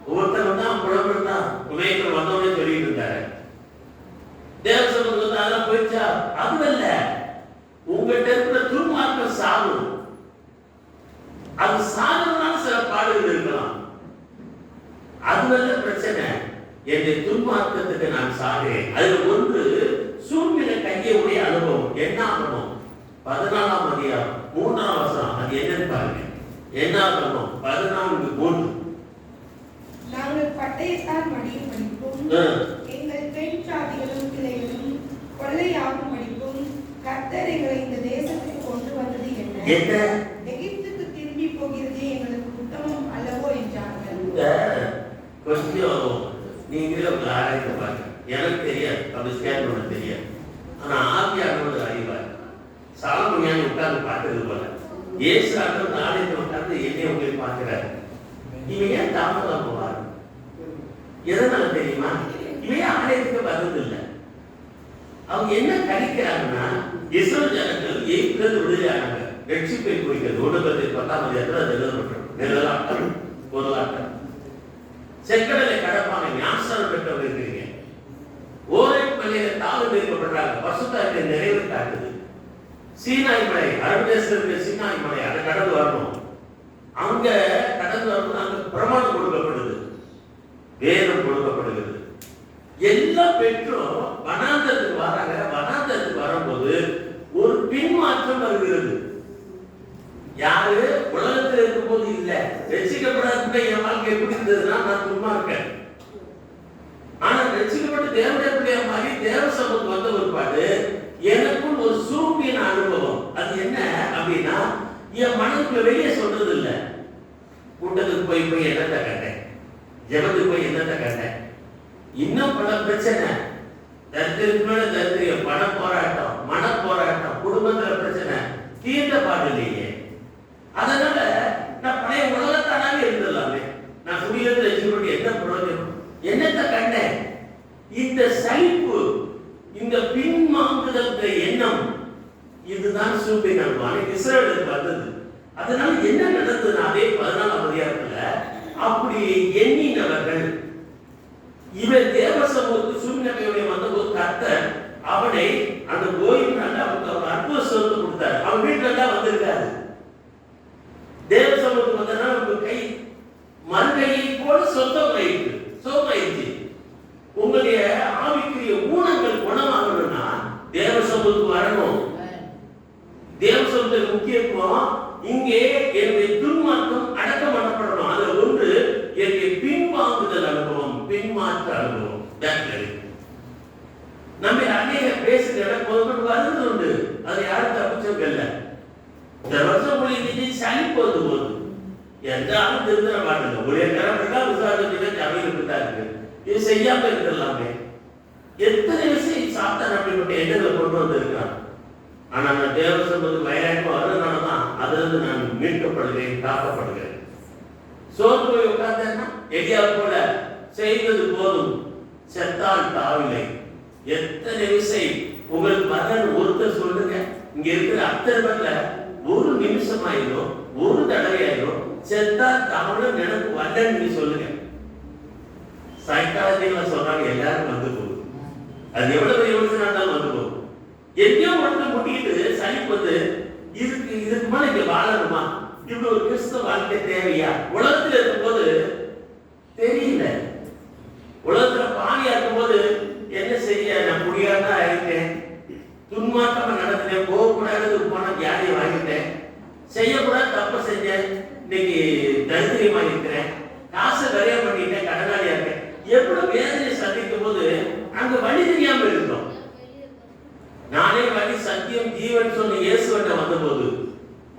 ஒவ்வொருத்தரும் தான் புலம்பல் தான். உபயோகம் வந்தவனே சொல்லிட்டு இருந்தாரு. தேவசம் அதெல்லாம் போயிடுச்சா? அதுவல்ல, உங்கள்கிட்ட இருக்கிற துன்மார்க்கம் சாகும். அது சாகணும்னால சில பாடுகள் இருக்கலாம். அதுவல்ல பிரச்சனை. என்னுடைய துன்மார்க்கத்துக்கு நான் சாகிறேன். அதுல ஒன்று சூழ்நிலை கையுடைய அனுபவம். என்ன ஆகணும்? 14ஆம் அதிகாரம் 3ஆம் வசனம். அது என்னன்னு பாருங்க. என்ன ஆகணும்? 14:3. நாங்கள் பட்டயத்தால் மடியும் படிப்பும் எங்கள் பெண் சாதிகளும் பிள்ளைகளும் கொள்ளையாகும் படிப்பும் கர்த்தர் எங்களை இந்த தேசத்துக்கு கொண்டு வந்தது என்ன? எகிப்துக்கு திரும்பி போகிறதே எங்களுக்கு உத்தமம் அல்லவோ என்றார்கள். கொஞ்சம் நீங்களே உங்க ஆராய்ச்சி பாருங்க. எனக்கு தெரியாது, அப்படி ஸ்கேன் பண்ண தெரியாது. ஆனா ஆவியானவர் அறிவார். சாலமோன் உட்கார்ந்து பார்த்தது போல இயேசு ஆண்டவர் ஆலயத்தில் உட்கார்ந்து என்னை உங்களை பார்க்கிறார். இவன் ஏன் தாமதம் போவார்? எதனால தெரியுமா? இவன் ஆலயத்துக்கு வர்றதில்லை. அவங்க என்ன கணிக்கிறாங்கன்னா, இஸ்ரவேல் ஜனங்கள் எகிப்திலிருந்து விடுதலையானாங்க, ரட்சிப்பை குறிக்கிறது. ஒடுக்கத்தில் 10ஆம் அதிகாரத்தில் அது எழுதப்பட்டிருக்கும். நிழலாட்டம், பொருளாட்டம். செக்கடலை கடப்பாங்க, ஞானஸ்நானம் பெற்றவங்க இருக்கிறீங்க. ஓரேப் மலையில தாவல் வைக்கப்படுறாங்க, பரிசுத்த நிறைவு காட்டுது. சீனாய் மலை, அரபு தேசத்தில் சீனாய் மலை, அதை கடந்து வரணும். அங்க கடந்து வரணும். அங்க பிரமாணம் கொடுக்கப்படுது, வேதம் கொடுக்கப்படுகிறது. எல்லாம் பெற்றும் வனாந்தரத்துக்கு வராங்க. வனாந்தரத்துக்கு வரும்போது ஒரு பின்மாற்றம் வருகிறது. யாரு உலகத்தில் இருக்கும் போது இல்ல, ரட்சிக்கப்படாத என் வாழ்க்கை எப்படி இருந்ததுன்னா நான் சும்மா இருக்கேன். ஆனா ரட்சிக்கப்பட்டு தேவனுடைய பிள்ளையா மாறி தேவ சமூகத்துக்கு வந்த ஒரு பாடு எனக்கும் ஒரு சூப்பின அனுபவம். அது என்ன அப்படின்னா, என் மனதுக்குள்ள வெளியே சொல்றது இல்ல. கூட்டத்துக்கு போய் என்னத்தை கண்டேன், ஜெபத்துக்கு போய் என்னத்தை கண்டேன், இன்னும் பல பிரச்சனை, தரித்திரத்துக்கு மேல தரித்திரம், பண போராட்டம், மன போராட்டம், குடும்பத்துல பிரச்சனை, தீர்ந்த பாடு இல்லையே. அதனால நான் பழைய உலகத்தானாவே இருந்துடலாமே. நான் சுடியிலிருந்து ரசிக்கப்பட்டு என்ன பிரயோஜனம்? என்னத்தை கண்டேன்? இந்த சலிப்பு, இந்த பின்வாங்குதல் எண்ணம், இதுதான் சூப்பின் அனுபவம் இஸ்ரவேலுக்கு வந்தது. அதனால என்ன நடந்ததுன்னா, அதே 14ஆம் அதிகாரத்துல அப்படி எண்ணினவர்கள் இவன் தேவ சமூகத்துக்கு சூழ்நிலையோட வந்தபோது கர்த்தர் அவனை அந்த கோயில்னால அவனுக்கு அற்புத சொத்து கொடுத்தாரு. அவன் வீட்டுல தான் வந்திருக்காரு. தேவ சமூகத்துக்கு வந்தனா உங்க கை மறுகையை போல சொத்தமாயிடுச்சு. உங்களுடைய ஆவிக்குரிய ஊனங்கள் குணமாகணும்னா தேவ சமூகத்துக்கு வரணும். தேவ சமூகத்துக்கு முக்கியத்துவம் இங்கே என்னுடைய துன்மார்க்கம் அடக்கம் பண்ணப்படணும். அதுல ஒன்று என்னுடைய பின்வாங்குதல் அனுபவம், பின்மாற்ற அனுபவம். நம்ம அநேக பேசுகிற பொதுமக்கள் வருது உண்டு. அதை யாரும் தப்பிச்சவங்க இல்லை. இந்த வருஷம் மொழி சளிப்பு வந்து போகுது. எந்தாலும் திருந்திர மாட்டேங்க. ஒரே நேரம் விசாரணையில ஜமையில் தான் இருக்கு. இது செய்யாம இருக்கலாமே. எத்தனை விஷயம் சாத்தான் அப்படிப்பட்ட எண்ணங்களை கொண்டு வந்து இருக்கிறான். ஆனா நான் தேவ சமூகத்துக்கு வயலாட்டம் வர்றதுனாலதான் அதுல இருந்து நான் மீட்கப்படுகிறேன், காக்கப்படுகிறேன். சோர்ந்து போய் உட்கார்ந்தேன்னா எடியா போல செய்தது போதும், செத்தால் தாவில்லை. எத்தனை விசை உங்கள் மகன் ஒருத்தர் சொல்லுங்க, இங்க இருக்கிற அத்தனை பேர்ல ஒரு நிமிஷம் ஆயிடும், ஒரு தடவை ஆயிடும், செத்தா தமிழ் நினைப்பு வரலன்னு நீ சொல்லுங்க. சைக்காலஜில சொல்றாங்க எல்லாரும் வந்து போகுது. அது எவ்வளவு பெரிய யோசனை இருந்தாலும் வந்து போகும். எங்கேயோ ஒருத்தர் முட்டிக்கிட்டு சளிப்பு வந்து இதுக்கு மேல இங்க வாழணுமா, இப்படி ஒரு கிறிஸ்தவ வாழ்க்கை தேவையா? உலகத்துல இருக்கும்போது தெரியல. உலகத்துல பாவியா இருக்கும்போது என்ன செய்ய, நான் குடியாதான் ஆயிட்டேன், துன்மாற்றமா நடத்தினேன், போகக்கூடாது போன வியாதியை வாங்கிட்டேன், செய்யக்கூடாது தப்ப செஞ்சேன், இன்னைக்கு தரித்திரமா இருக்கிறேன், காசை நிறைய பண்ணிட்டேன், கடனாளியா இருக்கேன். எவ்வளவு வேதனை சந்திக்கும் போது அங்க வழி தெரியாம இருந்தோம். நானே வழி சத்தியம் ஜீவன் சொன்ன இயேசுவன் வந்த போது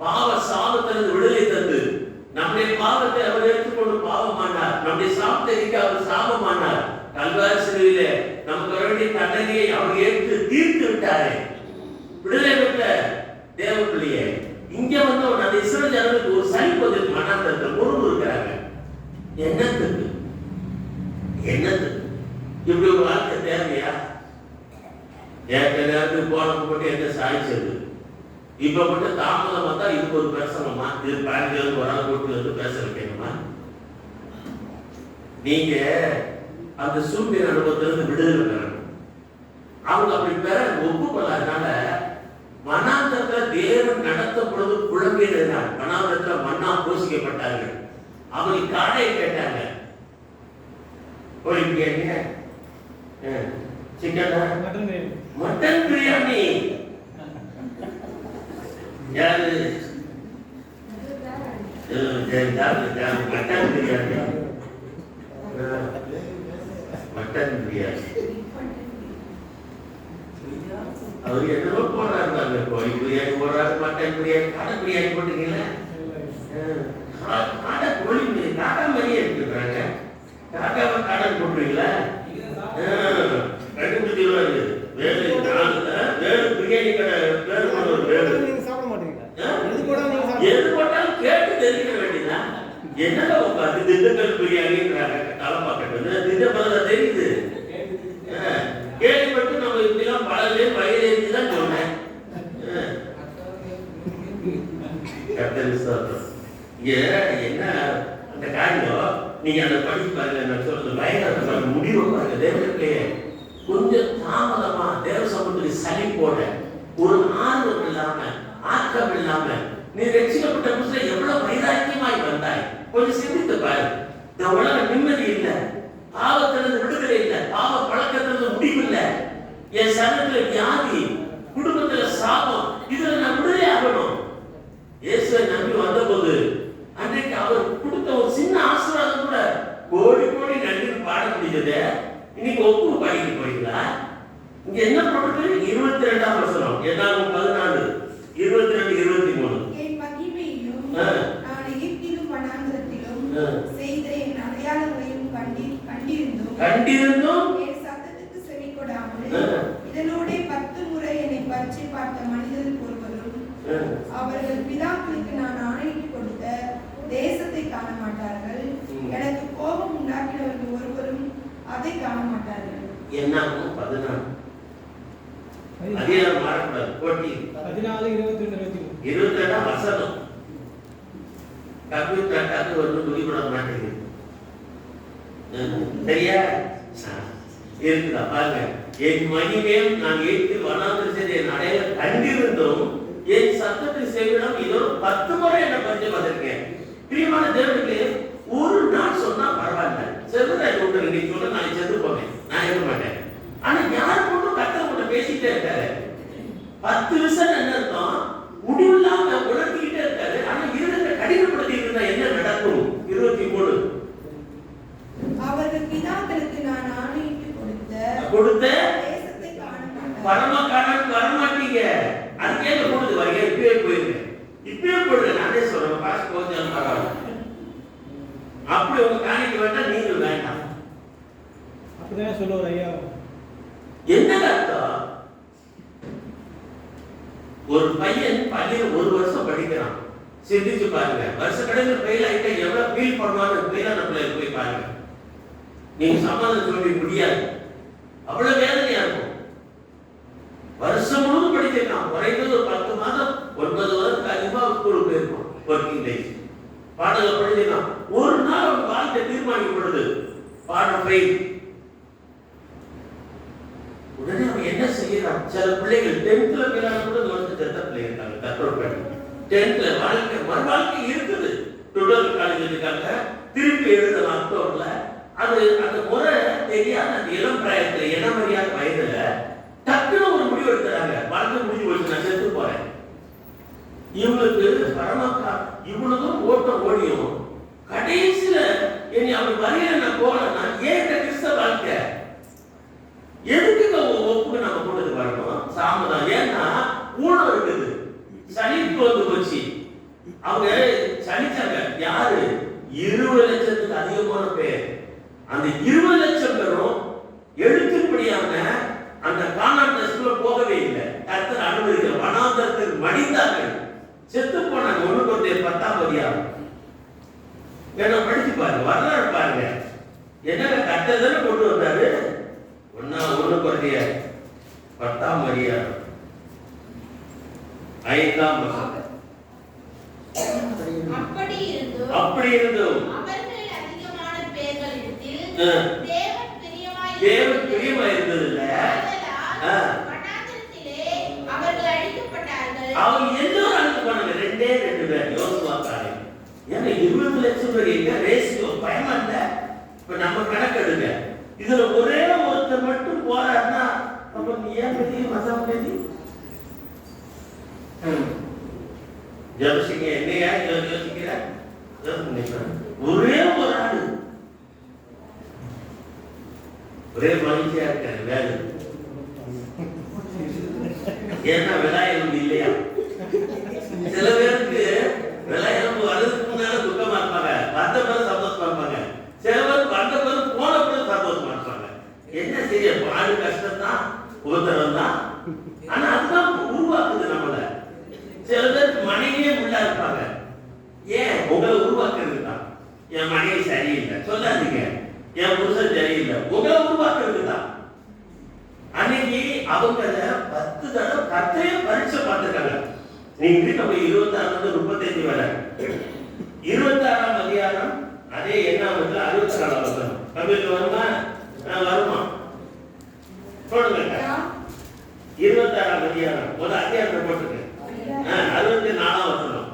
பாவ சாபத்திலிருந்து விடுதலை தந்து நம்முடைய பாவத்தை அவர் ஏற்றுக்கொண்டு பாவமானார், நம்முடைய சாபத்தை அவர் சாபமானார். கல்வாரி சிலுவையிலே நமக்கு வேண்டிய தண்டனையை அவர் ஏற்று தீர்த்து விட்டாரே, விடுதலை பெற்ற தேவ பிள்ளையே. இங்க வந்து அந்த இஸ்ரவேல் ஜனங்களுக்கு ஒரு சலிப்பு மனாந்தரத்தில் பொறுப்பு இருக்கிறாங்க. என்னத்துக்கு இப்படி ஒரு வாழ்க்கை தேவையா? நேரத்துக்கு போனப்ப மட்டும் என்ன சாதிச்சது? இப்ப மட்டும் தாமதம் வந்தா இதுக்கு ஒரு பிரசனமா, இது பேங்க்ல ஒரு ஆள் கூட்டு வந்து பேச வைக்கணுமா? நீங்க அந்த சூழ்நிலை அனுபவத்திலிருந்து விடுதலை பெறணும். அவங்க அப்படி பெற ஒப்புக்கொள்ளாதனால மனாந்தரத்துல தேவன் நடத்தும் பொழுது குழம்பினார். மனாந்தரத்துல மண்ணா பூசிக்கப்பட்டார்கள். அவங்க காடையை கேட்டாங்க, சிக்கன் மட்டன் பிரியாணி. யாரு மட்டன் பிரியாணி? மட்டன் பிரியாணி அவரு என்னவோ போடுறாரு, கோழி பிரியாணி போடுறாரு, மட்டன் பிரியாணி, காடை பிரியாணி போட்டுக்கீங்களா? காடை கோழி காக்கா மாதிரியே இருக்குறாங்க. காக்காவை காடை போட்டுருவீங்களா? 2 ரூபாய் வேறு பிரியாணி கடை பேர் கொண்டு வேறு சாப்பிட மாட்டீங்களா? எது போட்டாலும் கேட்டு தெரிஞ்சுக்க வேண்டியதான். என்னடா உட்காந்து திண்டுக்கல் பிரியாணின்றாங்க, தலைப்பாக்கட்டு திண்டப்பதான் தெரியுது. கேள்விப்பட்டு நம்ம இப்படிலாம் பழகவே பயிரெஞ்சுதான் சொன்னேன். என்ன அந்த காரியம் நீங்க அதை படிச்சு பாருங்க. நான் சொல்றது பயங்கர முடிவு பாருங்க. தேவனுக்கு கொஞ்சம் தாமதமா தேவ சமூகத்துக்கு சலிப்போட ஒரு ஆர்வம் இல்லாம ஆக்கம் இல்லாம நீ ரட்சிக்கப்பட்ட புதுசுல எவ்வளவு வைராக்கியமாய் வந்தாய். கொஞ்சம் சிந்தித்து பாரு. இந்த உலக நிம்மதி இல்லை, பாவத்திலிருந்து விடுதலை இல்லை, பாவ பழக்கத்திலிருந்து முடிவு இல்லை, என் சரீரத்துல வியாதி, குடும்பத்துல சாபம், இதுல நான் விடுதலை ஆகணும். இயேசுவை நம்பி வந்த போது அன்றைக்கு அவர் கொடுத்த ஒரு சின்ன ஆசீர்வாதம் கூட கோடி கோடி நன்றி பாட முடிஞ்சது. இன்னைக்கு ஒப்பு பாடிட்டு போறீங்களா? இங்க என்ன போட்டு 22ஆம் வசனம், என்னாகும் 14, 22, 23. என் மகிமையிலும் நான் எகிப்திலும் வனாந்திரத்திலும் செய்த என் அடையாளங்களையும் கண்டிருந்தும் என் சத்தத்துக்கு செவி கொடாமல் இதனோட 10 முறை என்னை பற்றி பார்த்த மனிதர் ஒருவரும் அவர்கள் பிதாக்களுக்கு நான் ஆணையிட்டு கொடுத்த தேசத்தை காண மாட்டார்கள். எனக்கு கோபம் உண்டாக்கினவர்கள் ஒருவரும் அதை காண மாட்டார்கள். என்னாகும் 14 அதிகாரம் மாறக்கூடாது. 14, 22, 22 வசனம். கம்ப்யூட்டர் காத்து ஒன்றும் துணிபட மாட்டேங்குது. சரியா இருக்குதா பாருங்க. என் மகிமையும் நான் ஏற்று வனாந்திரத்தில் என் அடையாளம் கண்டிருந்தும் என் சத்தத்தை செய்விடம் இதோட 10 முறை என்ன பரிச்சை பார்த்திருக்கேன். பிரியமான தேவனுக்கு ஒரு நாள் சொன்னா பரவாயில்ல, செல்வராஜ் ஒன்று நீ சொல்ல நான் செத்து போவேன், நான் இருக்க மாட்டேன். ஆனா யார் கொண்டும் கத்தர் கொண்டு பேசிட்டே இருக்காரு. 10 வருஷம் என்ன அர்த்தம்? முடிவில்லாம உணர்த்திக்கிட்டே இருக்காரு. ஆனா இருந்த கடினப்படுத்தி இருந்தா என்ன நடக்கும்? 23 அவர்கள் பிதாக்களுக்கு நான் ஆணையிட்டு கொடுத்த தேசத்தை காண மாட்டார்கள். பரமகாரன் வரமாட்டீங்க. அதுக்கே கொடுத்து வரீங்க. இப்பவே போயிருங்க, இப்பவே போடுங்க. நானே சொல்றேன், பாஸ் போச்சாலும் பரவாயில்ல. அப்படி உங்க காணிக்க வேண்டாம், நீங்க வேண்டாம். அப்படிதான் சொல்லுவார் ஐயா. என்ன அர்த்தம்? ஒரு பையன் பள்ளியில் 1 வருஷம் படிக்கிறான். சிந்திச்சு பாருங்க. வருஷ கடையில் ஃபெயில் ஆயிட்டா எவ்வளவு ஃபீல் பண்ணுவான்னு ஃபெயிலான பிள்ளைய போய் பாருங்க. நீங்க சமாதானம் சொல்லி முடியாது. அவ்வளவு வேதனையா இருக்கும். படிச்சிருக்கான். குறைந்தது ஒரு 10 மாதம் 9 வருஷத்துக்கு அதிகமாக ஸ்கூலுக்கு போயிருப்பான். ஒர்க்கிங் டேஸ் பாடங்களை படிச்சிருக்கான். ஒரு நாள் அவன் வாழ்க்கை தீர்மானிக்கப்படுது, பாடம் ஃபெயில். உடனே அவன் என்ன செய்யறான்? சில பிள்ளைகள் 10th கூட வந்து செத்த பிள்ளைங்க இருக்காங்க. கற்றோர் பண்ணி 10th வாழ்க்கை மறுவாழ்க்கை இருக்குது. டுடோரியல் காலேஜ் இருக்காங்க, திருப்பி எழுதலாம் அக்டோபர்ல. அது அந்த முறை தெரியாத அந்த இளம் பிராயத்துல இனமறியாத வயதுல டக்குனு ஒரு முடிவு எடுத்துறாங்க. வாழ்க்கை முடிஞ்சு போச்சு, நான் செத்து போறேன். இவங்களுக்கு பரமாக்கா இவ்வளவும் ஓட்டம் ஓடியும் கடைசியில என்னை அப்படி வரையில நான் போல நான் ஏன் கிறிஸ்தவ வாழ்க்கை எதுக்கு ஒப்புக்கு நம்ம கொண்டு வரணும்? சாமதான். ஏன்னா ஊழல் இருக்குது, சலிப்பு வந்து போச்சு. அவங்க சலிச்சாங்க. யாரு? 20 லட்சத்துக்கு அதிகமான பேர். அந்த 20 லட்சம் பேரும் எழுத்துப்படியான அந்த கான்ட்ராக்ட்ல போகவே இல்லை. கர்த்தர் அனுமதிக்கிற வனாந்தரத்தில் மடிந்தார்கள், செத்து போனாங்க. 1:10 வேணா படிச்சு பாருங்க, வரலாறு பாருங்க. என்ன கர்த்தர் தானே கொண்டு வந்தாரு. 1:10 5ஆம் வசனம். அப்படி இருந்தும் அவர்களில் அதிகமான பேர்களிடத்தில் தேவன் பிரியமாய் இருந்ததில்ல. வனாந்தரத்திலே அவர்கள் அழிக்கப்பட்டார்கள். அவங்க எல்லோரும் அழிக்கப்பட்டாங்க. 2 பேர் யோசுவா காலம். ஏன்னா 20 லட்சம் பேர் எங்க ரேஷியோ பயமா இல்ல. இப்ப நம்ம கணக்கு எடுங்க, இதுல ஒரே ஒருத்தர் மட்டும் போறாருன்னா அப்ப நீ ஏன் பெரிய மதம் பெரிய ஜெபசிங்க என்னையா யோசிக்கிற? ஒரே ஒரு ஆளு, ஒரே மகிழ்ச்சியா இருக்காரு வேலை. ஏன்னா விளையாட்டு இல்லையா? சில பேருக்கு விளையாட்டு வர்றதுக்கு முன்னால துக்கமா இருப்பாங்க, வந்த பிறகு சந்தோஷமா இருப்பாங்க. சில பேருக்கு வந்த பிறகு போன பிறகு சந்தோஷமா இருப்பாங்க. என்ன செய்ய, பாடு கஷ்டம் தான், உபத்திரம் தான். ஆனா அதுதான் உருவாக்குது நம்மள. சில பேருக்கு மனைவியே உள்ளா இருப்பாங்க. ஏன்? உங்களை உருவாக்குறது தான். என் மனைவி சரியில்லை சொல்லாதீங்க, என் புருஷன் சரியில்லை, உங்களை உருவாக்குறது தான். அன்னைக்கு அவங்க 10 தடவை கத்தைய பரீட்சை பார்த்துருக்காங்க. நீங்க நம்ம 26-35 வரை 26ஆம் அதிகாரம் அதே என்ன 64ஆம் வசனம் தமிழ்ல வருமா? வருமா? சொல்லுங்க. 26ஆம் அதிகாரம் ஒரு அதிகாரத்தை போட்டுருக்கேன். 64ஆம் வசனம்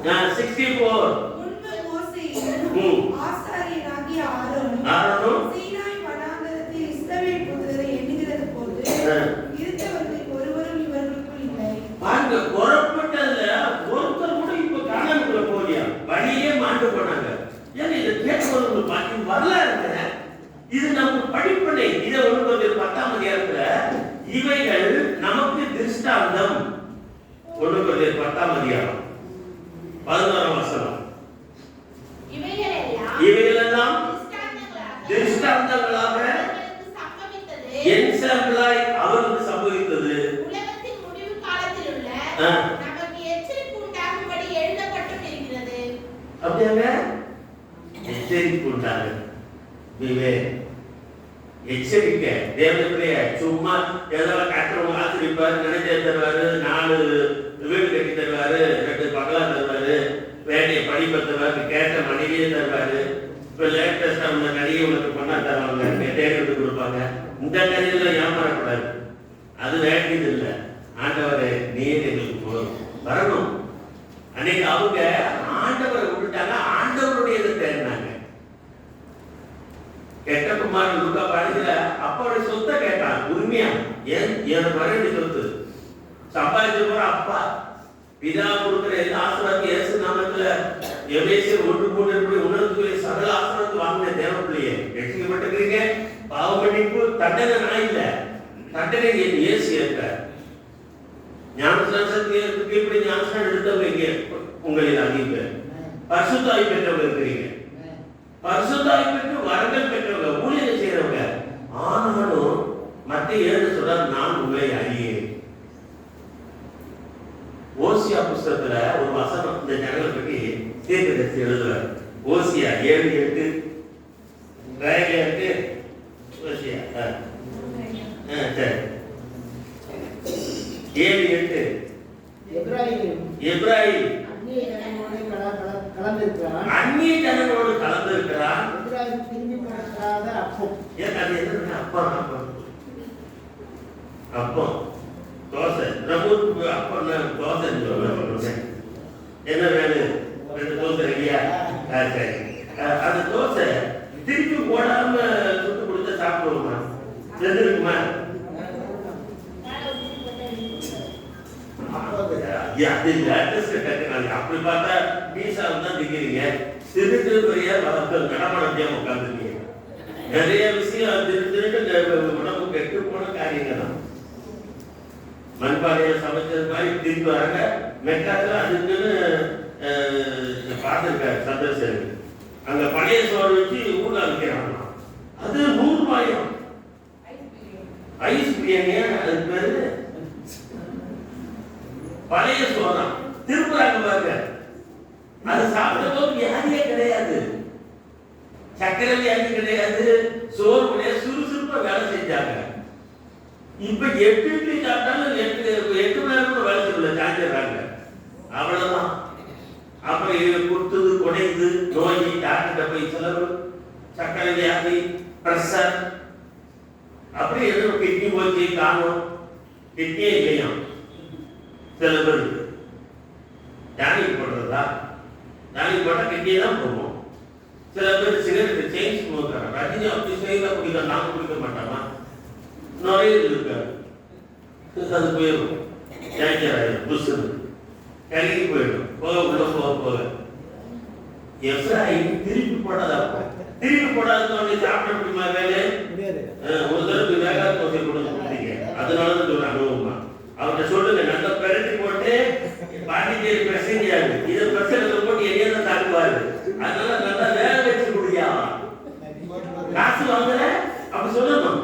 64. முன்பு மோசேயும் ஆசாரியனாகிய ஆரோனும் சீனாய் வனாந்தரத்தில் இஸ்ரவேல் புத்திரரை எண்ணுகிறது போது இருந்தவர்கள் ஒருவரும் இவர்களுக்குள் இல்லை. பாருங்க, புறப்பட்டதுல ஒருத்தர் கூட இப்ப காணாம போலியா, வழியே மாண்டு போனாங்க. ஏன்னா இதை கேட்பது பாக்கி வரலாறுங்க. இது நம்ம படிப்பனை. இதை 1:10 அதிகாரத்துல இவைகள் நமக்கு திருஷ்டாந்தம். 1:10 அதிகாரம் 11ஆம் வசனம். இவைகளெல்லாம் திருஷ்டாந்தங்களாக என்சாம்பிளாய் அவருக்கு சம்பவித்தது. உலகத்தின் முடிவு காலத்தில் உள்ள நமக்கு எச்சரிப்பு உண்டாகும்படி எழுதப்பட்டிருக்கிறது. அப்படியாங்க? எச்சரிப்பு உண்டாங்க. எச்சரிக்க தேவனுடைய சும்மா ஏதோ கட்டுறவங்க ஆசிரிப்பாரு, நினைச்சே தருவாரு, 4 வீடு கட்டி தருவாரு, 2 பங்களா தருவாரு, வேண்டிய படிப்பை தருவாரு, கேட்ட மனைவியே தருவாரு. இப்ப லேட்டஸ்ட் அவங்க நடிகை உனக்கு பண்ணா தருவாங்க, தேர்ந்து கொடுப்பாங்க. இந்த கதையில ஏமாறக்கூடாது, அது வேண்டியது இல்லை. ஆண்டவரை நீர் எங்களுக்கு வரணும். அன்னைக்கு அவங்க ஆண்டவரை விட்டுட்டாங்க, ஆண்டவருடையது தேடினாங்க. கெட்ட குமாரன் லூக்கா பாடத்துல அப்பாவுடைய சொத்தை கேட்டான் உரிமையா. என் மகனுடைய சொத்து சம்பாதிச்ச போற அப்பா பிதா கொடுக்கிற எல்லா ஆசீர்வாதத்தையும் இயேசு நாமத்துல எபேசியர் 1:3 உணர்வுக்குரிய சகல ஆசீர்வாதத்தை வாங்கின தேவ பிள்ளையே ரட்சிக்கப்பட்டிருக்கிறீங்க. பாவ மன்னிப்பு தண்டனை நான் இல்லை, தண்டனை இயேசு ஏற்றார். ஞானஸ்நானத்துக்கு எப்படி ஞானஸ்நானம் எடுத்தவங்க உங்களில் அதிகம் பேர் பரிசுத்தாவி பெற்றவங்க இருக்கிறீங்க. பரிசுத்தாவி பெற்று வரங்கள் பெற்றவங்க, ஊழியரை செய்யறவங்க. ஆனாலும் மத்திய 7 சொல்றாரு, நான் உங்களை அறியேன். ஓசியா புஸ்தகத்துல ஒரு வசனம் இந்த ஜனங்களை பற்றி தீர்க்கதரிசி எழுதுறார். ஓசியா 7:8 ஓசியா சரி எப்ராஹிம் அந்நிய கலந்திருக்கிறான். அந்நிய ஜனங்களோடு கலந்திருக்கிறான். எதிராக திரும்பி பார்க்காத அப்பம். ஏன் அது என்ன அப்பம்? அப்பம் தோசை நமக்கு அப்பம் தோசைன்னு சொல்லுவேன். என்ன வேணும்? 2 தோசை ரெடியா? சரி. அந்த தோசை திருப்பி போடாம சுட்டு கொடுத்தா சாப்பிடுவோமா? செஞ்சிருக்குமா? அப்படி பார்த்தா பீசா தான் திங்கிறீங்க. திரு பெரிய நடமாட முடியாம உட்காந்துருக்கீங்க. நிறைய விஷயம் திரு உடம்பு கெட்டு போன காரியங்க தான். மண்பானையில சமைச்சது மாதிரி திருப்பி வராங்க. மெட்ராஸ்ல அதுக்குன்னு பார்த்துருக்காரு சந்திரசேகர். அங்க பழைய சோறு வச்சு ஊர்ல வைக்கிறாங்க. அது 100 ரூபாயும். ஐஸ் பிரியாணியா அது பேரு? பழைய சோறா திருப்புறாங்க பாருங்க. அது சாப்பிடும்போது வியாதியே கிடையாது, சக்கரை வியாதி கிடையாது, சோறு கிடையாது, சுறுசுறுப்பா வேலை செஞ்சாங்க. இப்ப 8 இட்லி சாப்பிட்டாலும் 8 மணி நேரம் கூட வேலை செய்யல, சாஞ்சிடுறாங்க. அவ்வளவுதான். அப்புறம் குத்துது குடையுது, நோய், டாக்டர்கிட்ட போய் செலவு, சக்கரை வியாதி, பிரஷர், அப்படி எதுவும் கிட்னி போச்சு காணும், கிட்னியே இல்லையாம் சில பேருக்கு. டானிக் போடுறதா? டானிக் போட்டா கிட்னியே தான் போகும். சில பேர் சிகரெட் சேஞ்ச் ஸ்மோக்கர். ரஜினி அப்படி செய்யலாம், குடிக்க நாம குடிக்க மாட்டோமா? நிறைய இருக்காரு, அது போயிடும், கேன்சர் ஆயிடும், புதுசு கருகி போயிடும், போக உள்ள போக. எப்ராஹிம் திருப்பி போடாத, திருப்பி போடாத சாப்பிட முடியுமா? வேலை ஒரு தடவை வேகாத தோசை கொடுத்தீங்க, அதனாலதான் சொல்ற அனுபவமா. அவர்கிட்ட சொல்லுங்க, நல்ல பெரட்டி போட்டு பாண்டிச்சேரி பிரசங்கியாரு, இதை பிரச்சனை போட்டு என்னைய தாக்குவாரு. அதனால நல்லா வேக வச்சு குடியா, காசு வாங்கல அப்படி சொல்லணும்.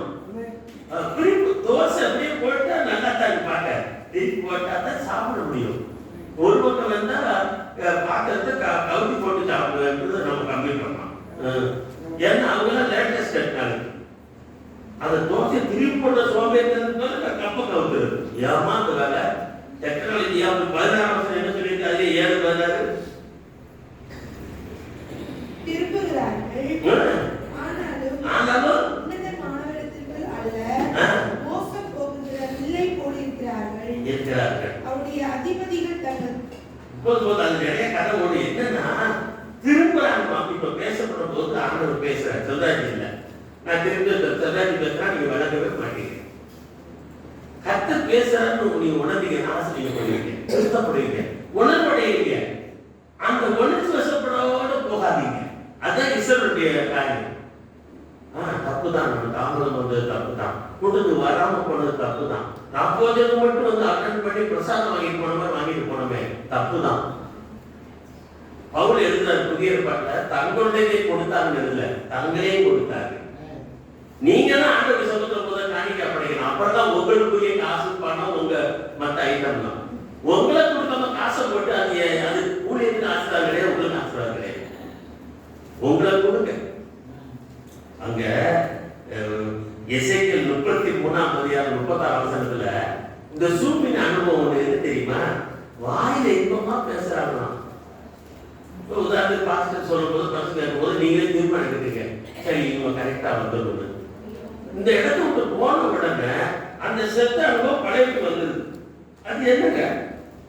தோசை அப்படியே போட்டா நல்லா தாக்கு பாக்க, திருப்பி போட்டா தான் சாப்பிட முடியும். ஒரு பக்கம் வந்தா பாத்திரத்தை கவுத்தி போட்டு சாப்பிடுறது நம்ம கம்மி பண்ணலாம். ஏன்னா அவங்க லேட்டஸ்ட் டெக்னாலஜி. அந்த தோசை திருப்பி போட்ட சோம்பேறித்தனத்தால கப்ப கவுத்துறது. ஏமாந்த வேலை டெக்னாலஜி. 16 வருஷம் என்ன சொல்லிட்டு அதே 7 16 திருப்புகிறார்கள். ஆனாலும் உன்னதமானவரிடத்திற்கு அல்ல, மோசம் போகிற வில்லை போலிருக்கிறார்கள். அவருடைய அதிபதிகள் தங்கள் அது நிறைய கதை ஓடு. என்னன்னா திரும்புறாங்க. இப்ப பேசப்படும் போது ஆண்டவர் பேசுறாரு, சொல்றாரு இல்ல, நான் திரும்ப சொல்றாரு பேசுறா, நீங்க வளர்க்கவே மாட்டீங்க. கர்த்தர் பேசுறாருன்னு நீங்க உணர்ந்தீங்கன்னா ஆசிரியப்படுவீங்க, திருத்தப்படுவீங்க, உணர்வடைவீங்க. அந்த உணர்ச்சி வசப்படோட போகாதீங்க. அதான் இஸ்ரவேலுடைய காரியம். தப்புதான், நம்ம தாமதம் வந்தது தப்புதான், கூட்டத்து வராம போனது தப்புதான், 40 மட்டும் வந்து அட்டன் பண்ணி பிரசாதம் வாங்கிட்டு போனோமே, வாங்கிட்டு போனோமே தப்புதான். பவுல் எழுதுறாரு புதிய ஏற்பாட்டுல, தங்களுடைய கொடுத்தாங்க இல்ல, தங்களே கொடுத்தாங்க. நீங்க தான் ஆண்டவர் சொல்லுற போது காணிக்கை படைக்கணும். அப்பதான் உங்களுக்குரிய காசு பணம் உங்க மத்த ஐட்டம் தான். உங்களை கொடுக்காம காசை போட்டு அது ஊழியத்துக்கு ஆசிரியர் கிடையாது, உங்களுக்கு ஆசிரியர் கிடையாது. உங்களை கொடுங்க. அங்க எசேக்கியேல் 33:36 இந்த சூப்பின் அனுபவம் எது தெரியுமா? வாயில இன்பமா பேசுறாங்களாம். உதாரணத்துக்கு பாஸ்டர் சொல்லும் போது பசங்க இருக்கும்போது நீங்களே தீர்மானம் எடுத்துக்கீங்க, சரி இவங்க கரெக்டா வந்துடணும். இந்த இடத்த விட்டு போன உடனே அந்த செத்த அனுபவம் பழையக்கு வந்தது. அது என்னங்க?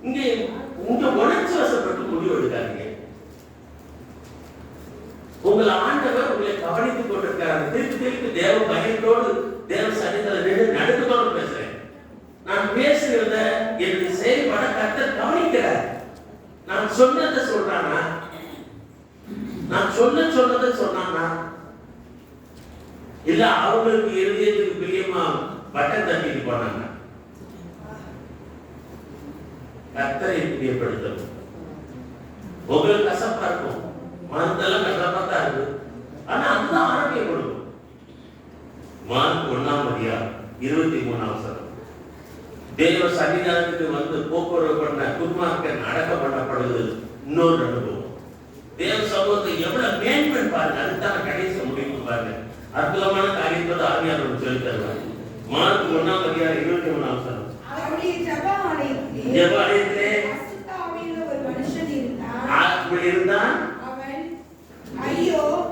இங்க உணர்ச்சி வசப்பட்டு முடிவு எடுக்காதீங்க. உங்கள் ஆண்டவர் உங்களை கவனித்துக் கொண்டிருக்கிறார். திருப்பி தேவ பயத்தோடு தேவ சன்னிதியில நின்று நடுக்கத்தோடு பேசுறேன். நான் பேசுகிறத என்னுடைய செயல்பட கர்த்தர் கவனிக்கிறார். நான் சொன்னதை சொல்றானா? நான் சொன்னதை சொன்னானா? இல்ல அவங்களுக்கு இருதயத்துக்கு பிரியமா பட்டம் தட்டிட்டு போனாங்க? கர்த்தரை பிரியப்படுத்தணும். உங்களுக்கு கசப்பா இருக்கும், மனதெல்லாம் கசப்பா தான் இருக்கு, ஆனா அதுதான் ஆரோக்கியம் கொடுக்கும். மார்க் 1:23 தேவ சன்னிதானத்துக்கு வந்து போக்குவரவு பண்ண துன்மார்க்கன் அடக்கம் பண்ணப்படுவது இன்னொரு அனுபவம். தேவ சமூகத்தை எவ்வளவு மேன்மன் பாருங்க, அதுதான் கடைசி முடிவு பாருங்க. அற்புதமான காரியத்தோடு ஆவியானவர் சொல்லி தருவார். மார்க் 1:23 அவருடைய ஜெப ஆலயத்திலே ஜெப ஆலயத்திலே அசுத்த ஆவி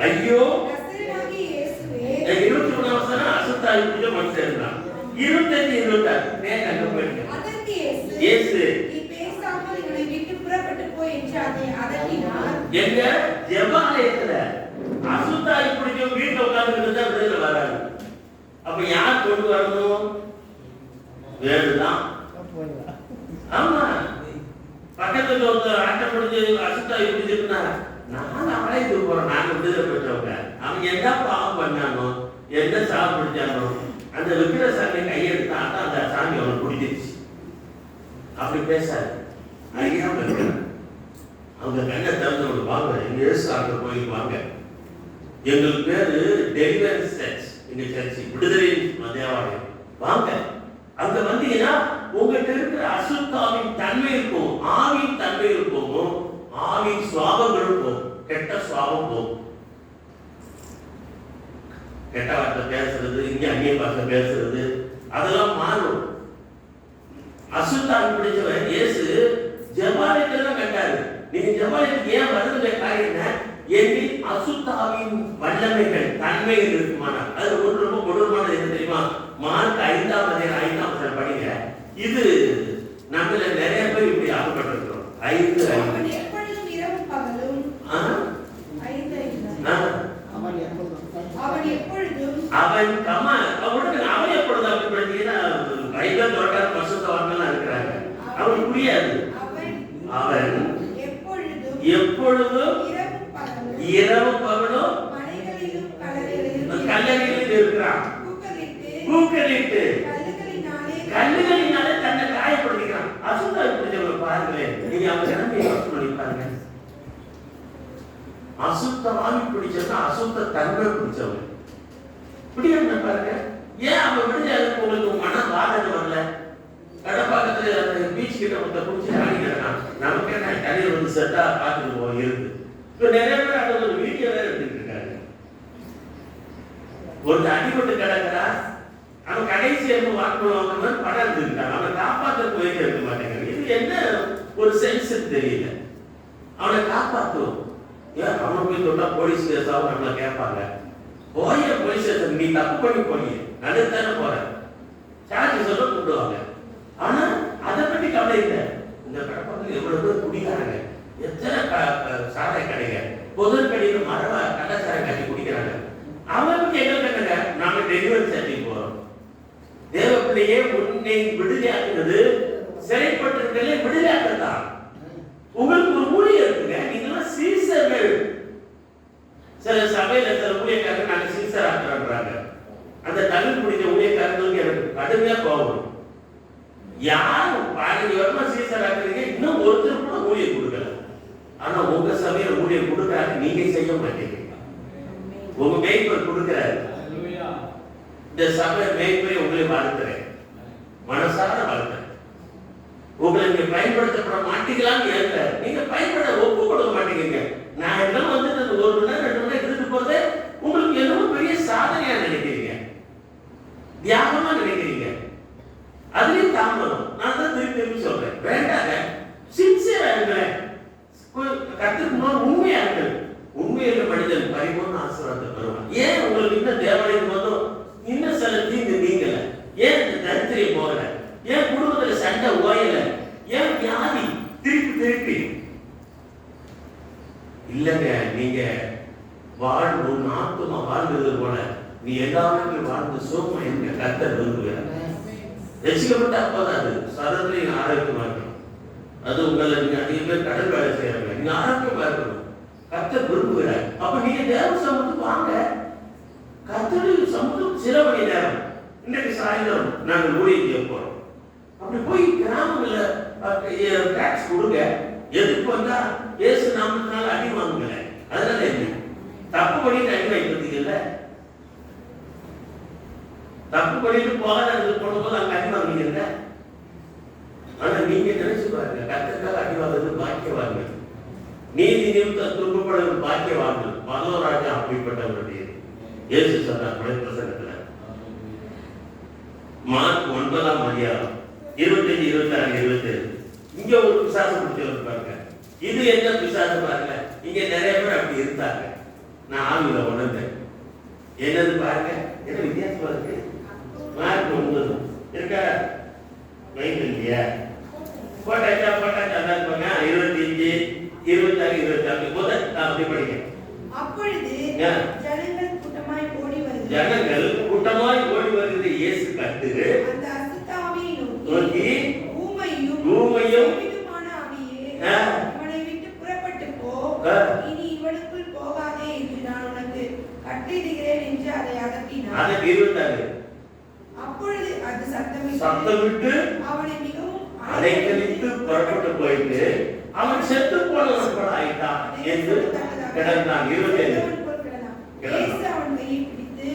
ஐயோ நசரேயனாகிய இயேசுவே 21 வசனம் அசுத்தாவி பிடிச்ச மனுஷன் இருந்தான். 25 26 நேரா அங்க போயிடுங்க. அதற்கு இயேசு இயேசு நீ பேசாமல் இவனை விட்டு புறப்பட்டு போய் என்று அதை அதட்டினார். எங்க ஜெபாலயத்துல அசுத்தாவி பிடிச்ச வீட்டுல உட்கார்ந்துட்டு தான் வெளியில வராது. அப்ப யார் கொண்டு வரணும்? வேணுதான். ஆமா, பக்கத்துல ஒருத்தர் ஆட்டை பிடிச்சி அசுத்தாவி பிடிச்சிருந்தா நான் ஆலயத்துக்கு போறேன், நாங்க விடுதலை பெற்றவங்க. அவன் என்ன பாவம் பண்ணானோ, என்ன சாவு பிடிச்சானோ, அந்த விக்கிர சாமியை கையெடுத்தா அந்த சாமி அவனை பிடிச்சிருச்சு. அப்படி பேசாது, அறியாம இருக்கிறான். அவங்க கண்ணை திறந்து வாங்க, எங்க இயேசு கோயிலுக்கு வாங்க. எங்களுக்கு பேரு டெலிவரன்ஸ் சர்ச், எங்க சர்ச் விடுதலை தேவாலயம். வாங்க, அங்க வந்தீங்கன்னா உங்ககிட்ட இருக்கிற அசுத்தாவின் தன்மை இருக்கும், ஆவின் தன்மை இருக்கும், ஆவின் சுவாபங்கள் இருக்கும், கெட்ட சுவாபம் போகும். கெட்ட வார்த்தை பேசுறது, இங்க அந்நிய பாஷை பேசுறது, அதெல்லாம் மாறும். அசுத்தாவி பிடிச்சவன் இயேசு ஜெபாலயத்துல தான் கண்டாரு. நீங்க ஜெபாலயத்துக்கு ஏன் வருது காரியம்? எனில் அசுத்தாவின் வல்லமைகள் தன்மைகள் இருக்குமானா அது ரொம்ப கொடூரமானது. என்ன தெரியுமா? மார்க் 5ஆம் அதிகாரம் படிங்க. இது நம்மள நிறைய பேர் இப்படி ஆகப்பட்டிருக்கிறோம். 5 அவன் எப்பொழுதும் இரவும் பகலும் அவன் எப்பொழுதும் அவன் எப்பொழுதும் அப்படி படிச்சீங்கன்னா பைபிள் தொடர்பான பசுத்தவான்கள் இருக்கிறாங்க. அவன் புரியாது. அவன் எப்பொழுதும் இரவு பகலும் கல்லறைகளில் இருக்கிறான். கூக்கலிட்டு கல்லுகளினாலே தன்னை காயப்படுத்திக்கிறான். அசுத்தாவி பிடிச்சவங்க பாருங்களேன், நீங்க அவங்க நிலைமையை யோசனை பண்ணி பாருங்க. அசுத்தாவி பிடிச்சவங்க அசுத்த தன்மை பிடிச்சவங்க பிடிக்க பாருங்க. ஏன் அவன் விடுதலை உங்களுக்கு மன வாதனை வரல? கடப்பாக்கத்துல அந்த பீச் கிட்ட ஒருத்தர் பிடிச்சி ஆடி கிடக்கான். நமக்கு என்ன தண்ணியில் வந்து செட்டா பார்த்துட்டு போய் இருக்கு. இப்ப நிறைய பேர் அதை ஒரு வீடியோ வேற எடுத்துட்டு இருக்காங்க. ஒரு அடிபட்டு கிடக்கிறா, அவன் கடைசி வாக்குவாங்க படம் எடுத்துக்கிட்டான். அவனை காப்பாற்ற போயிட்டு இருக்க மாட்டேங்கிறாங்க. இது என்ன ஒரு சென்ஸ் தெரியல. அவனை காப்பாற்றுவோம். ஏன் அவனை போய் தொட்டா போலீஸ் கேஸாவும் நம்மளை கேட்பாங்க. போய் போலீஸ் ஸ்டேஷன் நீ தப்பு பண்ணி போய் நடுத்தானே போற சார்ஜ் சொல்ல கூப்பிடுவாங்க. ஆனா அதை பற்றி கவலை இல்லை. இந்த கடப்பாக்கள் எவ்வளவு பேர் குடிக்கிறாங்க, எத்தனை சாராய கடைங்க, பொது கடையில் மரவா கள்ளச்சாரை கட்டி குடிக்கிறாங்க. அவனுக்கு எங்களுக்கு என்னங்க, நாங்க டெலிவரி சர்ச்சைக்கு போறோம். தேவ பிள்ளையே உன்னை விடுதலையாக்குறது சிறைப்பட்டிருக்கல விடுதலையாக்குறதான். உங்களுக்கு ஒரு ஊழியர் இருக்குங்க, நீங்களாம் சீசர்கள். சில சபையில சில ஊழியக்காரங்க நாங்க சீசர் ஆக்குறாங்க. அந்த தமிழ் பிடிச்ச ஊழியக்காரங்களுக்கு எனக்கு கடுமையா கோபம். யாரும் 15 வருஷமா சீசர் ஆக்குறீங்க, இன்னும் ஒருத்தர் கூட ஊழியர் கொடுக்கல. ஆனா உங்க சபையில ஊழியர் கொடுக்கறாங்க, நீங்க செய்ய மாட்டீங்க. உங்க மேய்ப்பர் கொடுக்கிறாரு. இந்த சபை மேய்ப்பரை உங்களை வாழ்த்துறேன், மனசார வாழ்த்துறேன். உங்களை நீங்க பயன்படுத்தப்பட மாட்டீங்களான்னு ஏற்க நீங்க பயன்பட ஒப்பு கொடுக்க மாட்டேங்கிறீங்க. நான் எல்லாம் வந்துட்டு 1 மணி நேரம் 2 மணி நேரம் எடுத்துட்டு போறதே உங்களுக்கு என்னமோ பெரிய சாதனையா நினைக்கிறீங்க, தியாகமா நினைக்கிறீங்க. அதுலயும் தாமதம். நான் தான் திருப்பி சொல்றேன், வேண்டாங்க, சின்சியரா இருங்களேன். கத்துக்கணும், உண்மையா இருங்கள். உண்மையில மனிதன் பரிபூர்ண ஆசீர்வாதத்தை பெறுவான். ஏன் உங்களுக்கு இன்னும் தேவாலயம் வந்தோம், இன்னும் சில தீங்கு நீங்கல, ஏன் இந்த தரித்திரியம் போகல, ஏன் குடும்பத்துல சண்டை ஓயல, ஏன் வியாதி திருப்பி இல்லங்க. நீங்க வாழ்வு ஆத்மா வாழ்ந்தது போல நீ எல்லாருக்கும் வாழ்ந்து சோமா எங்க கர்த்தர் விரும்புகிறார். ரசிக்கப்பட்ட அப்பதான் அது சதத்திலையும் ஆரோக்கியமா இருக்கணும். அது உங்களை நீங்க அதிக பேர் கடல் வேலை செய்யறாங்க, நீங்க ஆரோக்கியமா இருக்கணும். கர்த்தர் விரும்புகிறார். அப்ப நீங்க தேவ சமூகத்துக்கு வாங்க. கர்த்தருடைய சமூகம் சில மணி நேரம் இன்னைக்கு சாயந்தரம் நாங்கள் ஊழியர் போறோம். அப்படி போய் கிராமங்கள டாக்ஸ் கொடுங்க. எதுக்கு வந்தா இயேசு நாமத்தினால அடி வாங்குங்கள. அதனால என்ன தப்பு பண்ணிட்டு அடி வாங்கிட்டீங்கல்ல, தப்பு பண்ணிட்டு போகாத போடும்போது அங்க அடி வாங்குவீங்கல்ல. ஆனா நீங்க நினைச்சு பாருங்க, கர்த்தருக்காக அடி வாங்குறது பாக்கியவான்கள், நீதி நிமித்தம் துன்பப்படுவது பாக்கியவான்கள். பரலோராஜா அப்படிப்பட்டவருடைய இயேசு சொன்னார் பிரசங்கத்துல. மார்க் 9ஆம் அதிகாரம் 25, 26, 27. இங்க ஒரு பிசாசு பிடிச்சவர் பாருங்க. இது என்ன பிசாசு பாருங்க. இங்க நிறைய பேர் அப்படி இருந்தாங்க. நான் ஆவியில உணர்ந்தேன். என்னது பாருங்க, என்ன வித்தியாசமா இருக்கு. மார்க் 9 இருக்கா? மைண்ட் இல்லையா? போட்டாச்சா அதான் இருப்பாங்க. 25, 26, 26 முதல் அப்படி படிங்க. அப்பொழுது ஜனங்கள் கூட்டமாய் ஓடி வருகிறது. இயேசு கட்டுது. அந்த அசுத்த ஆவியை நோக்கி ஊமையும் செவிடுமான ஆவியே, இவனை விட்டு புறப்பட்டு போ, இனி இவனுக்குள் போகாதே என்று நான் உனக்கு கட்டளையிடுகிறேன் என்று அதை அதட்டினார். அப்பொழுது அது சத்தமிட்டு அவனை மிகவும் அலைக்கழித்து புறப்பட்டு போயிட்டு அவன் செத்து போனவன் போல ஆயிட்டான் என்று கிடந்தான். 27 அவன் கையை பிடித்து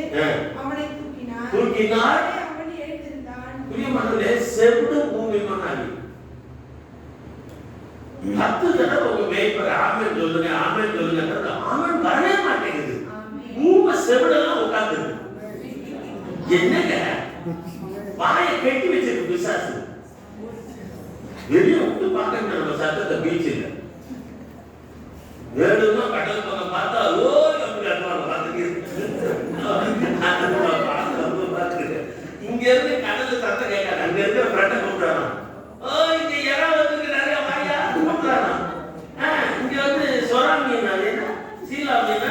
அவனை தூக்கினார். அவன் எழுந்திருந்தான். புரியமானே செவிடு பூமிமானாகி 10 தடவை உங்க மேய்ப்பர் ஆமென் சொல்லுங்க, ஆமென் சொல்லுங்க. ஆமென் வரவே மாட்டேங்குது. பூமி செவிடெல்லாம் உட்கார்ந்து என்னங்க வாயை கட்டி வச்சிருக்கு பிசாசு. வெளியே விட்டு பார்க்க நம்ம சத்தத்தை பீச்சில் வேணும்னா கடல் பக்கம் பார்த்தா ஓ அப்படி பார்த்துருக்கு. இங்க இருந்து கடல்ல சத்தம் கேட்காது. அங்க இருக்கிற ஃப்ரெண்டை கூப்பிடுறாங்க. ஓ இங்க யாராவது நிறைய வாயா கூப்பிடுறாங்க. இங்க வந்து சொரா மீன், என்ன சீலா மீன்,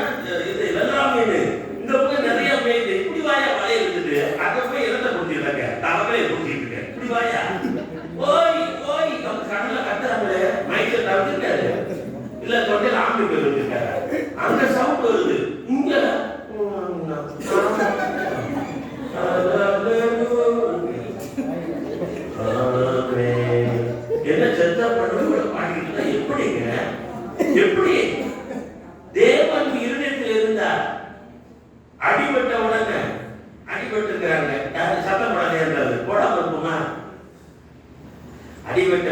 இது வெள்ளரா மீன், இங்க போய் நிறைய மீன். இப்படி வாயா வலையை விட்டுட்டு அங்க போய் இடத்த பிடிச்சிருக்காங்க. தலைமையை பிடிச்சிட்டு இருக்க இப்படி வாயா ஓய் ஓய் நம்ம கடல்ல கத்துறாங்களே. மைக்கில் தவிர்த்துருக்காரு இல்ல தொண்டையில ஆம்பி பேர் வச்சிருக்காரு. அங்க சவுண்ட் வருது. இங்க என்ன செத்தா பண்ணுவோட பாடிக்கிட்டு எப்படிங்க? எப்படி தேவன் இருதயத்தில் இருந்தார். அடிபட்ட உடனே அடிபட்டு இருக்கிறாங்க. சத்தம் போடாதே இருந்தாரு. போடாம இருக்குமா? அடிபட்ட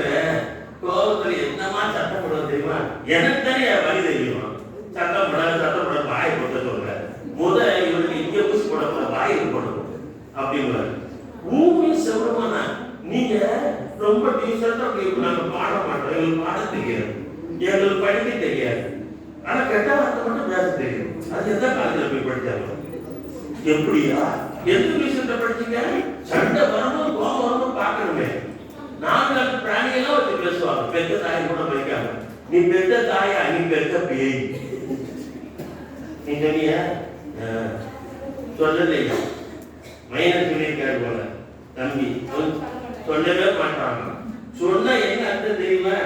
கோபத்துல என்னமா சத்தம் போடுறது தெரியுமா? எனக்கு தானே வழி தெரியுமா? சத்தம் போடாத வாய் போட்ட சொல்றாரு. இவருக்கு இங்க பூசி போட வாய் போடணும் அப்படிங்கிறாரு. பூமி செவரமானா நீங்க ரொம்ப டீசெண்டா நாங்க பாட மாட்டோம். எங்களுக்கு பாட தெரியாது, எங்களுக்கு படிக்க தெரியாது. ஆனா கெட்ட வார்த்தை மட்டும் பேச தெரியும். அது எந்த காலத்துல போய் படிச்சாங்க? எப்படியா எந்த விஷயத்த படிச்சீங்க? சண்டை வரணும், கோபம் வரணும் பார்க்கணுமே. 4 பிராணியெல்லாம் வச்சு பேசுவாங்க. பெத்த தாய் கூட படிக்காம நீ பெத்த தாயா, நீ பெத்த பேய். நீ சொன்னியா? சொல்லலையா? மைனர் சொல்லியிருக்காரு போல தம்பி. சொல்லவே மாட்டாங்க. சொன்னா என்ன அர்த்தம் தெரியுமா?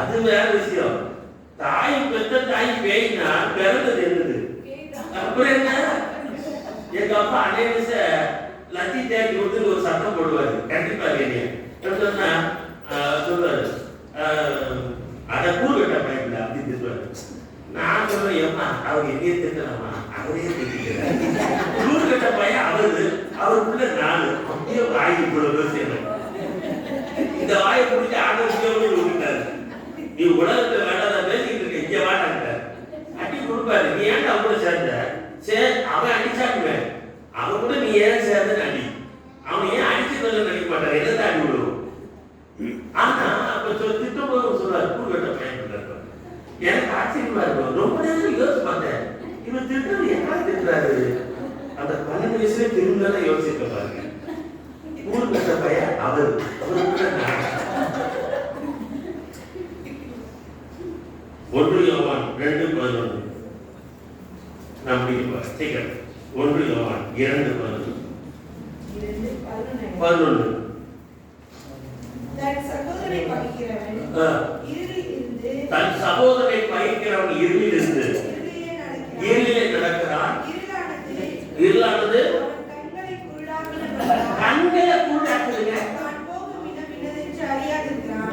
அது வேற விஷயம். தாய் பெத்த தாய் பேய்னா பிறந்தது என்னது? அப்புறம் என்ன? எங்க அப்பா அநேக லத்தி தேடி கொடுத்து ஒரு சட்டம் போடுவாரு. கண்டிப்பா சொன்னா சொல்லுவாரு, அதை கூறு கட்ட பயன்பட அப்படி திட்டுவாரு. நான் சொல்றேன், ஏமா அவர் என்னையே திட்டலாமா? அவரே திட்டிக்கிறார். கூறு கட்ட பையன் அவருக்குள்ள நானு அப்படியே வாங்கி கொடுக்க செய்யணும். இந்த வாயை பிடிச்சி ஆரோக்கியம் விட்டுட்டாரு. நீ உலகத்துல வேண்டாத பேசிக்கிட்டு இருக்க, இங்க வாட்டாங்க அடி கொடுப்பாரு. நீ ஏன்டா கூட சேர்ந்த? சரி அவன் அடிச்சாக்குவேன். அவன் கூட நீ ஏன் சேர்ந்து அடி. அவன் ஏன் அடிச்சதுல நினைக்க மாட்டான். என்ன அடி விடுவோம். ஆனா அப்ப திட்டம் போது சொல்றாரு, கூறு கட்ட பயன்படுறாரு. எனக்கு ஆச்சரியமா இருக்கும். ரொம்ப நேரம் யோசிச்சு பார்த்தேன், இவன் திட்டம் என்ன திட்டுறாரு? அந்த 12 வயசுல திரும்ப யோசிக்க பாருங்க. கூறு கட்ட பையன் அவருக்கு 1 யோவான் 2:11 நம்பி சீக்கிரம். 1 யோவான் 2:11 தன் சகோதரனை பகைக்கிறவன் இருளிலிருந்து இருளிலே நடக்கிறான். இருளானது கண்களை குருடாக்குதுங்க.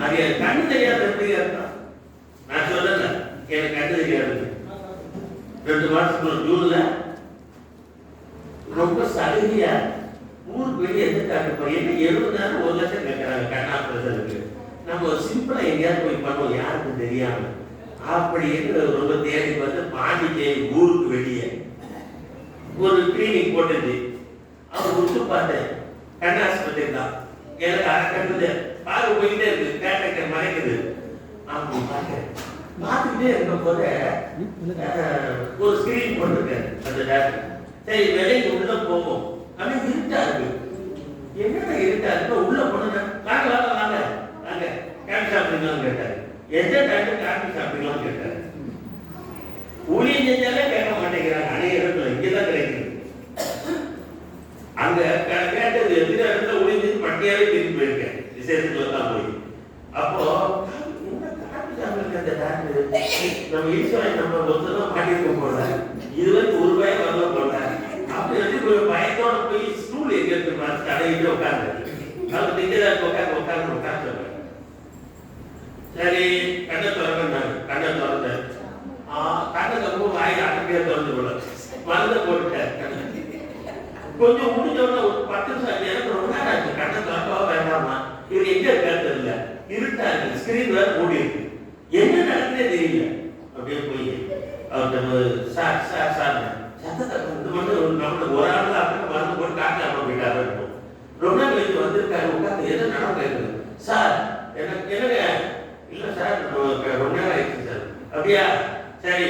அறியாது. கண்ணு தெரியாது. எப்படி இருக்கான்? நான் சொல்லல, எனக்கு கண்ணு தெரியாது. 2 மாசத்துக்கு ஜூன்ல ரொம்ப சலுகையா ஊருக்கு வெளியே எந்த காட்டு போய் என்ன 70,000 1 லட்சம் கேட்கறாங்க கண்ணா பிரசனுக்கு. நம்ம சிம்பிளா எங்கேயாவது போய் பண்ணுவோம், யாருக்கும் தெரியாம. அப்படின்னு ரொம்ப தேடி பார்த்து பாண்டிச்சேரி ஊருக்கு வெளியே ஒரு கிளினிக் போட்டுச்சு. அவர் உத்து பார்த்தேன், கண்ணாஸ்பத்திரி தான். எனக்கு அரை கட்டுது பாரு போயிட்டே இருக்கு, கேட்ட மறைக்குது. அப்படி பார்த்தேன் பார்த்துக்கிட்டே இருக்கும் போது ஒரு ஸ்கிரீன் போட்டிருக்காரு அந்த டாக்டர். சரி விலைக்கு உள்ள போகும் அப்படின்னு இருட்டா இருக்கு. என்னடா இருட்டா இருக்கு உள்ள போன வாங்க வாங்க வாங்க வாங்க காபி சாப்பிடுங்களான்னு கேட்டாரு. எந்த டாக்டர் காபி சாப்பிடுங்களான்னு கேட்டாரு. ஊழியம் செஞ்சாலே கேட்க மாட்டேங்கிறாங்க. அநேக இடத்துல இங்கதான் கிடைக்குது. அங்க கேட்டது எதிர இடத்துல ஊழியம் செஞ்சு பட்டியாவே திரும்பி போயிருக்கேன் விசேஷத்துல தான் போய். அப்போ அந்த டாக்டர் நம்ம ஈஸ்வரன் நம்ம ஒருத்தர் மாட்டிருக்கோம் போல, இதுவரைக்கும் ஒரு பயம் வரல போல அப்படி கொஞ்சம் பயத்தோட போய் ஸ்டூல் எங்க இருக்கு பார்த்து தடையிட்டு உட்காந்து அவங்க திங்கதான் உட்காந்து சரி கண்ணை திறந்தாங்க. கண்ணை திறந்த கண்ணை திறந்து வாயில் அட்டப்பையா திறந்து போல மருந்த போட்டுட்டேன். கொஞ்சம் முடிஞ்சோட ஒரு 10 நிமிஷம் எனக்கு ரொம்ப நேரம் ஆச்சு. கண்ணை திறக்கவா வேண்டாமா இவர் எங்க இருக்காரு தெரியல. இருட்டா இருக்கு. ஸ்கிரீன் வேற மூடி இருக்கு. என்ன நடக்குதே தெரியல. அப்படியே போய் அவர்கிட்ட சார் சத்தத்தை இந்த மட்டும் நம்மளுக்கு ஒரு ஆள் அப்படின்னு மருந்து போட்டு காட்டலாமா போயிட்டாரு இருக்கும். ரொம்ப கழிச்சு வந்திருக்காரு உட்காந்து என்ன நடந்து கேட்குது. சார் எனக்கு என்னங்க இல்லை சார் ரொம்ப நேரம் ஆயிடுச்சு சார். அப்படியா சரி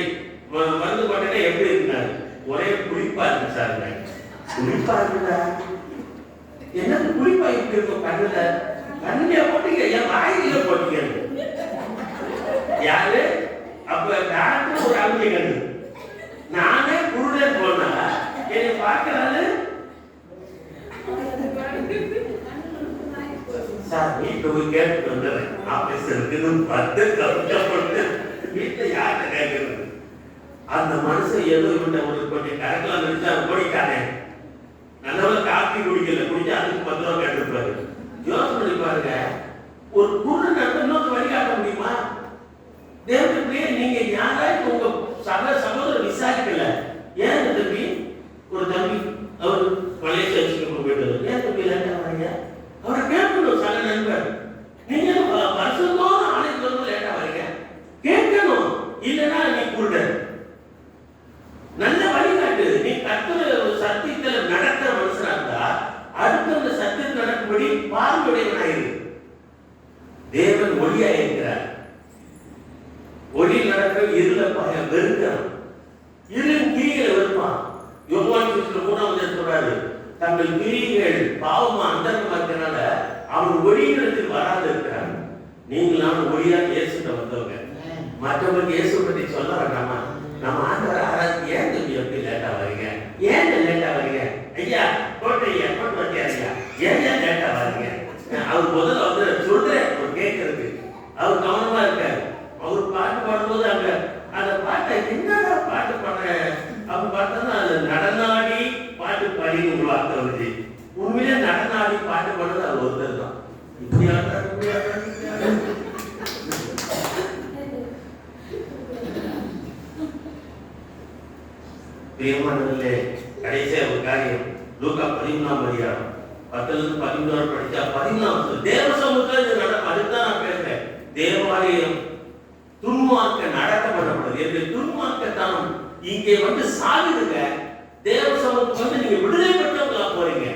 மருந்து போட்டேன்னா எப்படி இருந்தாரு. ஒரே குளிப்பா இருக்கு சார். குளிப்பா இருக்குதா என்னது குளிப்பா இப்படி இருக்கும் கண்ணுல கண்ணிலே போட்டீங்க என் வாயிலே போட்டீங்க. யாரு அப்ப டாக்டர் ஒரு அங்கே கண்டு நானே குருடே போனா என்னை பார்க்கறாரு. சார் வீட்டுல போய் கேட்டு வந்துடுறேன். ஆபீஸ் இருக்குன்னு பார்த்து கவனிக்கப்பட்டு வீட்டுல யார்கிட்ட கேட்கறது. அந்த மனுஷன் ஏதோ இவன் ஒரு கொஞ்சம் கரெக்டெல்லாம் நினைச்சா ஓடிட்டானே. நல்லவள காப்பி குடிக்கல குடிச்சா அதுக்கு 10 ரூபா கேட்டிருப்பாரு. யோசனை பண்ணி பாருங்க. ஒரு குருடன் இன்னொரு வழிகாட்ட முடியுமா? தேவனுக்கு நீங்க யாராவது உங்க சகோதரர் விசாரிக்கல. ஏன் தம்பி ஒரு தம்பி அவர் பழைய சேர்ச்சுக்கு போயிட்டு ஏன் தம்பி லேட்டா வரீங்க அவரை கேட்கணும். சக நண்பர் நீங்க வருஷத்தோடு ஆணைக்கு வந்து லேட்டா வரீங்க கேட்கணும். இல்லைன்னா நீ குருடன். நல்ல வழிகாட்டு. நீ கர்த்தர் சத்தியத்துல நடக்கிற மனுஷனா இருந்தா அடுத்த அந்த சத்தியத்தில் நடக்கும்படி பார்வையுடையவனாயிரு. தேவன் ஒளியா இருக்கிறார். ஒளி நடக்க இருள வெறுக்கிறான். இருளின் கிரிகளை வெறுப்பான். யோவான் 3 சொல்றாரு தங்கள் கிரிகள் பாவமா அந்தரமா இருக்கிறனால அவன் ஒளியிடத்தில் வராது இருக்கிறான். நீங்களாம் ஒளியா இயேசுட்ட வந்தவங்க. மற்றவங்களுக்கு இயேசு பற்றி சொல்ல வேண்டாமா? நம்ம ஆண்டவர் ஆராய்ச்சி ஏன் தம்பி எப்படி லேட்டா வரீங்க? ஏன் லேட்டா வரீங்க? ஐயா போட்டு வந்தியா ஏன் லேட்டா வரீங்க? அவர் முதல்ல வந்து சொல்றேன் கேட்கறதுக்கு அவர் கவனமா இருக்காரு. அவர் பாட்டு பாடும்போது அங்க அந்த பாட்டை என்னடா பாட்டு பாடுற அப்ப பார்த்தா அது நடனாடி பாட்டு பாடி ஒரு வார்த்தை வருது. உண்மையிலே நடனாடி பாட்டு பாடுறது அது ஒருத்தர் தான். பிரியமானவர்களே கடைசியா ஒரு காரியம் லூக்கா 13ஆம் அதிகாரம் 10-11 படிச்சா 14 தேவ சமூகத்தில் இது நடக்கும். அதுதான் நான் பேசுறேன். தேவாலயம் துன்மார்க்க நடத்தப்படப்படுது. என்னுடைய துன்மார்க்கத்தனம் இங்கே வந்து சாகுதுங்க. தேவ சமூகத்துக்கு வந்து நீங்க விடுதலை பெற்றவங்களா போறீங்க,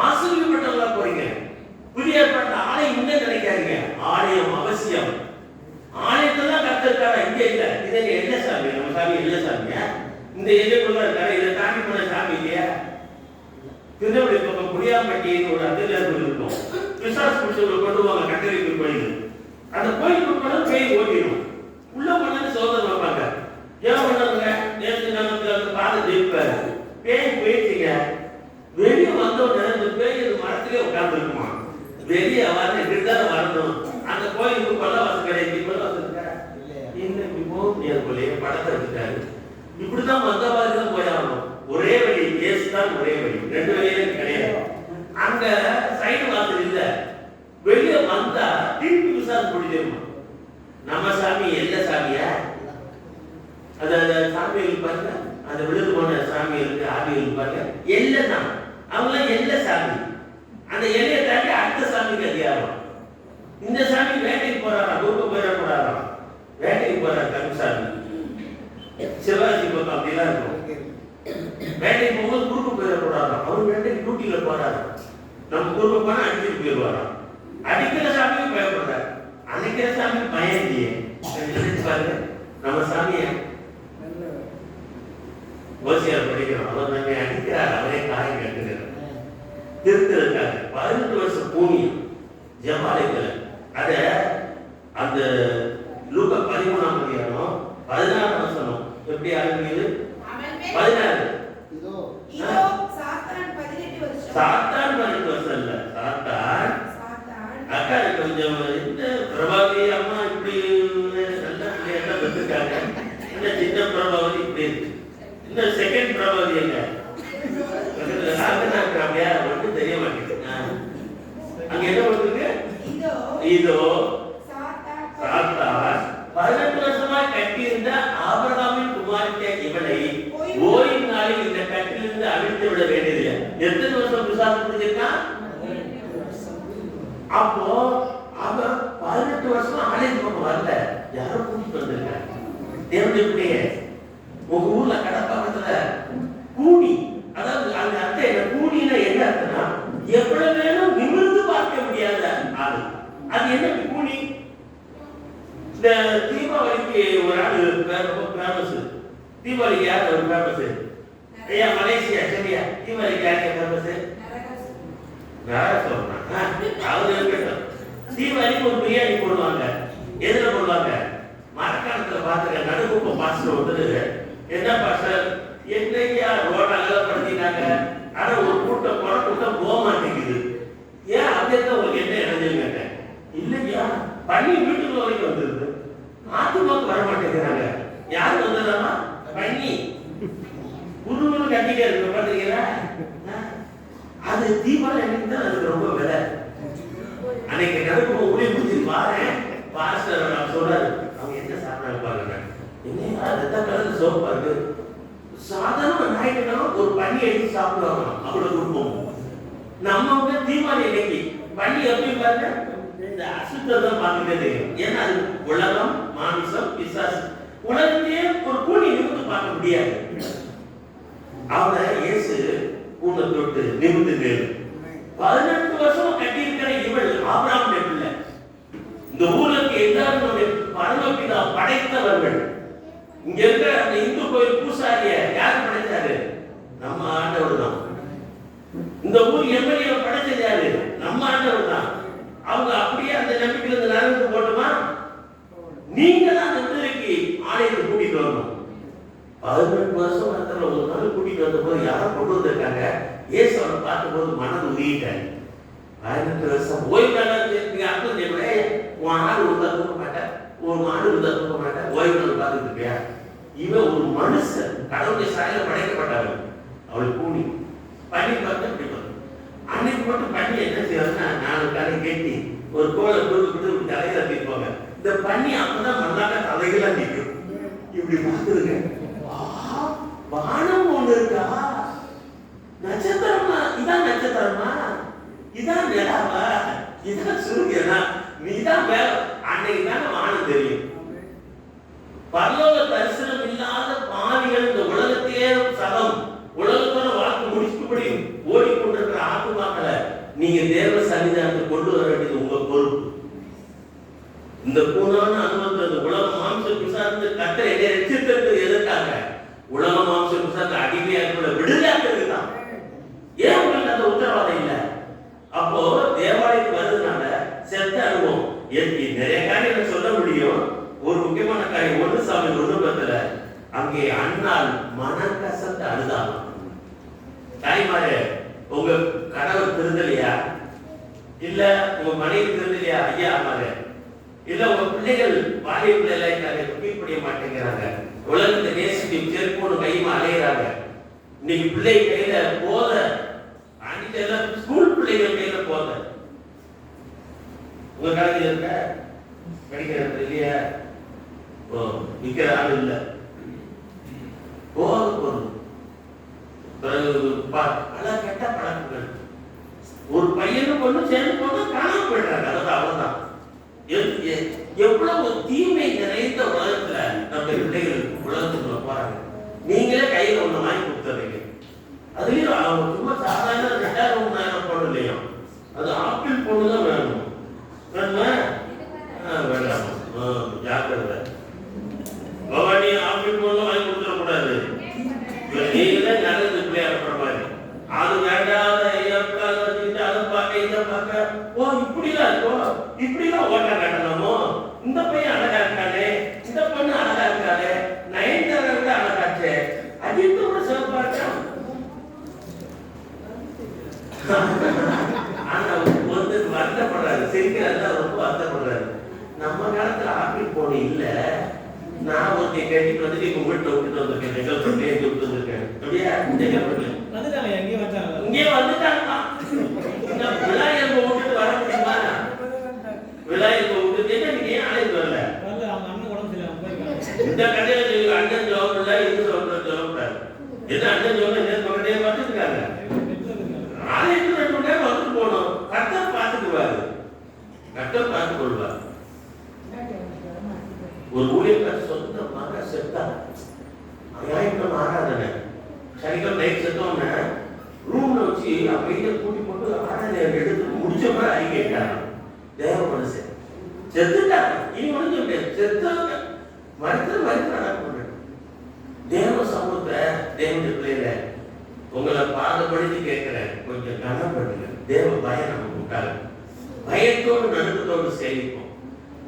ஆசீர்வதிக்கப்பட்டவங்களா போறீங்க. புதிய ஏற்பாட்டு ஆலயம் இன்னும் நினைக்காதீங்க. ஆலயம் அவசியம். ஆலயத்தான் கத்திருக்காரா இங்கே இல்ல. இதை என்ன சாமி? நம்ம சாமி என்ன சாமியா? இந்த எல்லைக்குள்ள இருக்காரு. இதை தாண்டி போன சாமி இல்லையா? திருநெல்வேலி பக்கம் புளியாம்பட்டின்னு ஒரு அதிகாரம் இருக்கும். பிசாசு பிடிச்சவங்களை கொண்டு போவாங்க கட்டளைக்கு கோயில். அந்த கோயிலுக்கு போனா பேய் ஓட்டிடும். உள்ள போனாலும் சோதனை வைப்பாங்க. ஏன் பண்ணாங்க? நேற்று நமக்கு அந்த பாதை ஜெயிப்பாரு. பேய் போயிடுச்சுங்க. வெளியே வந்தோடனே இந்த பேய் மரத்திலே உட்கார்ந்து இருக்குமா. வெளியே வரணும் இப்படிதான் வரணும். அந்த கோயிலுக்கு கொல்லவாசம் கிடையாது. கொல்லவாசம் இருக்கா இன்னைக்கு போக முடியாது போலயே படத்தை வச்சுட்டாரு. இப்படிதான் வந்த மாதிரி தான் போயாகணும். ஒரே வழி இயேசுதான் ஒரே வழி. 2 வழியே கிடையாது. அங்க சைடு வாசல் இல்ல. வெளியே வந்தா திருப்பி விசாரம் பிடிச்சிருமா. நம்ம சாமி எந்த சாமியா? அந்த சாமிகள் பாருங்க. அந்த விழுது போன சாமிகளுக்கு ஆவிகள் பாருங்க எல்லாம் அவங்க எல்ல சாமி. அந்த எல்லையை தாண்டி அடுத்த சாமிக்கு அதிகாரம். இந்த சாமி வேட்டைக்கு போறாராம். குறுக்க போயிடக்கூடாதாம். வேட்டைக்கு போறாரு கருசாமி. சிவாஜி பக்கம் அப்படிலாம் இருக்கும். வேட்டைக்கு போகும்போது குறுக்க போயிடக்கூடாதாம். அவர் வேட்டைக்கு டியூட்டியில போறாரு. நம்ம குறுக்க போனா அடிச்சுட்டு போயிடுவாராம். அடிக்கிற சாமியும் பயப்படுறாரு. அன்னைக்கிற சாமி பயம் இல்லையே பாருங்க. நம்ம சாமியை ஓசியார் படிக்கிறோம். அவர் நம்மை அடிக்கிறார், அவரே காயம் கட்டுகிறார். திருத்திருக்காங்க 18 வருஷம் பூமியும் ஜமாலயத்துல. அத அந்த லூக்கா 13ஆம் அதிகாரம் 16ஆம் வசனம் எப்படி ஆரம்பிக்குது? 16. இதோ இதோ சாத்தான் 18 வருஷம். சாத்தான் 18 வருஷம் இல்ல, சாத்தான் அக்கா கொஞ்சம் இந்த பிரபாவதி அம்மா இப்படி நல்ல பிள்ளையாட்ட வந்துருக்காங்க. இந்த சின்ன பிரபாவதி இப்படி இருக்கு. இந்த செகண்ட் பிரபாவதி எங்க அப்படியா ஒன்றும் தெரிய மாட்டேங்குது. அங்க என்ன பண்ணுங்க? இதோ சாத்தான் 18 வருஷமா கட்டியிருந்த ஆபிரகாமின் குமாரத்திய இவளை ஓய்வு நாளில் இந்த கட்டிலிருந்து அவிழ்த்து விட வேண்டியதில்லை. எத்தனை வருஷம் பிசாசு பிடிச்சிருக்கான்? அப்போ அவன் 18 வருஷமா ஆலயத்து பக்கம் வரல. யாரும் கூட்டிட்டு வந்திருக்காங்க. தேவனுடைய பிள்ளைய உங்க ஊர்ல கடப்பாக்கத்துல கூனி, அதாவது அந்த அர்த்தம் என்ன? கூனின்னா என்ன அர்த்தம்னா எவ்வளவு வேணும் நிமிர்ந்து பார்க்க முடியாத ஆளு. அது என்ன கூனி? இந்த தீபாவளிக்கு ஒரு ஆளு ஃபேமஸ். தீபாவளிக்கு யார் ஒரு ஃபேமஸ்? ஐயா மலேசியா. சரியா? தீபாவளிக்கு யாருக்கு ஃபேமஸ்? அவரு இருக்கட்டும். தீபாவளிக்கு ஒரு பிரியாணி போடுவாங்க. எதுல போடுவாங்க? மரக்காணத்துல பாத்துக்க. நடுக்குப்பம் பாஸ்டர் ஒருத்தர், என்ன பாஸ்டர் என்னையா ரோட அகலப்படுத்தினாங்க, ஆனா ஒரு கூட்டம் போன கூட்டம் போக மாட்டேங்குது. ஏன் அப்படியே உங்களுக்கு என்ன இடைஞ்சல் கேட்டேன். இல்லையா பண்ணி வீட்டுக்குள்ள வரைக்கும் வந்துருது, ஆத்துமாக்கு வர மாட்டேங்கிறாங்க. யாரு வந்ததாமா? பண்ணி புதுன்னு கட்டிட்டே இருக்கு. பாத்தீங்களா? அது தீபாவளி அன்னைக்கு தான் அதுக்கு ரொம்ப விலை. அன்னைக்கு நடக்கும் ஊழிய முடிச்சு பாரு பாஸ்டர் நான் சொல்றாரு, அவங்க என்ன சாப்பிட பாருங்க, என்ன ரத்த கலந்து சோப்பா இருக்கு. சாதாரண ஞாயிற்றுக்கிழமை ஒரு பண்ணி எடுத்து சாப்பிடுவாங்க. அவ்வளவு குடும்பம். நம்ம வந்து தீபாவளி அன்னைக்கு பண்ணி எப்படி பாருங்க, இந்த அசுத்தத்தை பார்த்துட்டே தெரியும். ஏன்னா அது உலகம், மாமிசம், பிசாசு. உலகத்தையே ஒரு கூணி நிமிர்ந்து பார்க்க முடியாது. அவனை இயேசு கூண்ணை தொட்டு நிமிர்ந்து மேல் 18 வருஷம் கட்டியிருக்கிற இவள் ஆபிரகாமுடைய பிள்ளை. இந்த ஊருக்கு எல்லாரும் பரமபிதா படைத்தவர்கள். இங்க இருக்கிற அந்த இந்து கோயில் பூசாரிய யார் படைச்சாரு? நம்ம ஆண்டவர் தான். இந்த ஊர் எம்எல்ஏ படைச்சது யாரு? நம்ம ஆண்டவர் தான். அவங்க அப்படியே அந்த நம்பிக்கையிலிருந்து நடந்து போட்டுமா? நீங்க தான் அந்த விடுதலைக்கு ஆலயத்தை கூட்டிட்டு வரணும். 18 வருஷம் நடத்துல ஒரு நாள் கூட்டிட்டு வந்த போது யாரோ கொண்டு வந்திருக்காங்க. இயேசு அவரை பார்த்த போது மனது உருகிட்டாங்க. 18 வருஷம் ஓய்வு நாள் அர்த்தம் தெரியுமா? உன் ஆடு இருந்தா தூக்க மாட்டேன், ஒரு மாடு இருந்தா தூக்க மாட்டேன், ஓய்வு நாள் பார்த்துட்டு இருப்பியா? இவன் ஒரு மனுஷன், கடவுளுடைய சாயல படைக்கப்பட்டவன். அவள் கூணி பண்ணி பார்த்து அப்படி பார்த்து அன்னைக்கு மட்டும் பண்ணி என்ன செய்வாருன்னா 4 காலை கேட்டி ஒரு கோலை கொடுத்து தலையில தீர்ப்பாங்க. இந்த பண்ணி அப்பதான் மண்ணாக்க தலைகளா நிற்கும். இப்படி பார்த்துருங்க. வானம் ஒண்ணு இருக்கா? நட்சத்திரமா? இதான் நட்சத்திரமா? இதான் நிலாவா? இதான் சூரியனா? நீதான் வேற. அன்னைக்கு தானே வானம் தெரியும். பரலோக தரிசனம் இல்லாத பாவிகள் இந்த உலகத்தையே சதம் உலகத்தோட வாழ்க்கை முடிச்சுபடி ஓடிக்கொண்டிருக்கிற ஆத்துமாக்களை நீங்க தேவ சன்னிதானத்தை கொண்டு வர வேண்டியது உங்க பொறுப்பு. இந்த பூனான அனுபவத்தில் உலக மாம்ச பிசாசு கட்ட என்னை ரட்சித்தது எதற்காக? உலக மாம்ச பிசாசு அடிமையாக விடுதலையாக்குறது தான். ஏன் உங்களுக்கு அந்த உத்தரவாதம் இல்லை? அப்போ தேவாலயத்துக்கு வர்றதுனால செத்த அனுபவம் நிறைய காரியங்களை சொல்ல முடியும். ஒரு முக்கியமான காரியம் 1 சாமுவேல் 1:10 அங்கே அண்ணால் மனக்கசந்து அழுதாங்க. தாய்மாரே, உங்க கணவர் திருந்தலையா? இல்ல உங்க மனைவி திருந்தலையா? ஐயா அம்மாரே, இல்ல உங்க பிள்ளைகள் பாலிய பிள்ளைகளை கீழ்ப்படிய மாட்டேங்கிறாங்க, உலகத்தை நேசிக்கு செருப்போடு கையுமா அலையிறாங்க. இன்னைக்கு பிள்ளை கையில போத, அன்னைக்கு எல்லாம் ஸ்கூல் பிள்ளைகள் கையில போத. உங்க காலத்தில் இருக்க படிக்கிறது இல்லையா? விற்கிற ஆள் இல்ல, போது போதும். பல கெட்ட பழக்கங்கள். ஒரு பையனும் பொண்ணு சேர்ந்து போனா காணாம போயிடுறாங்க. அதாவது அவ்வளவுதான். எவ்வளவு தீமை நிறைந்த உலகத்துல நம்ம பிள்ளைகள் உலகத்துக்குள்ள போறாங்க. நீங்களே கையில ஒண்ணு வாங்கி கொடுத்துறீங்க. அதுலயும் அவங்க சும்மா சாதாரண 2000-3000 பொண்ணு இல்லையா, அது ஆப்பிள் பொண்ணு தான் வேணும். வேணுமா? வேண்டாம், ஜாக்கிரதை. ஆனா அவர் வந்து வருத்தப்படுறாரு, சிரிக்கிறாரு, ரொம்ப வருத்தப்படுறாரு. நம்ம காலத்துல ஆப்பிள் போன் இல்ல, நான் ஒருத்தி கேட்டுட்டு வந்துட்டு இப்ப வீட்டுல விட்டுட்டு வந்திருக்கேன், விட்டு வந்திருக்கேன். அப்படியா? வந்துட்டாங்க, எங்கேயும் வச்சாங்க, இங்கே வந்துட்டாங்க. விநாயகர் விட்டுட்டு வர முடியுமா? விநாயகர் விட்டுட்டு என்ன நீங்க ஏன் அழைத்து வரல? வரல, அவங்க அண்ணன் உடம்பு சரியில்லாம போயிருக்காங்க. இந்த கடையில அண்ணன் ஜோப் இல்ல, இது ஜோப் என்ன அண்ணன் ஜோப் என்ன கொண்டே பார்த்துருக்காங்க. ஆலயத்துக்கு 2 மணி நேரம் வந்துட்டு போகணும். கர்த்தர் பார்த்துக்குவாரு, கர்த்தர் பார்த்துக் கொள்வார். ஒரு ஊழியக்கார சொந்த மக செத்தா, ஞாயிற்றுக்கிழமை ஆராதனை, சனிக்கிழமை நைட் செத்தோம்னா ரூம்ல வச்சு அப்படியே கூட்டி போட்டு ஆராதனை எடுத்து முடிச்ச மாதிரி அறிக்கைட்டாங்க. தேவ மனுஷன் செத்துட்டாங்க, இனி முடிஞ்ச முடியாது, செத்தவங்க மறுத்து தேவ சமூகத்தை தேவனுடைய பிள்ளைகளை உங்களை பாதப்படுத்தி கேட்கிறேன், கொஞ்சம் கனம் பண்ணுங்க. தேவ பயம் நமக்கு உண்டாங்க, பயத்தோடு நடுக்கத்தோடு சேவிப்போம்.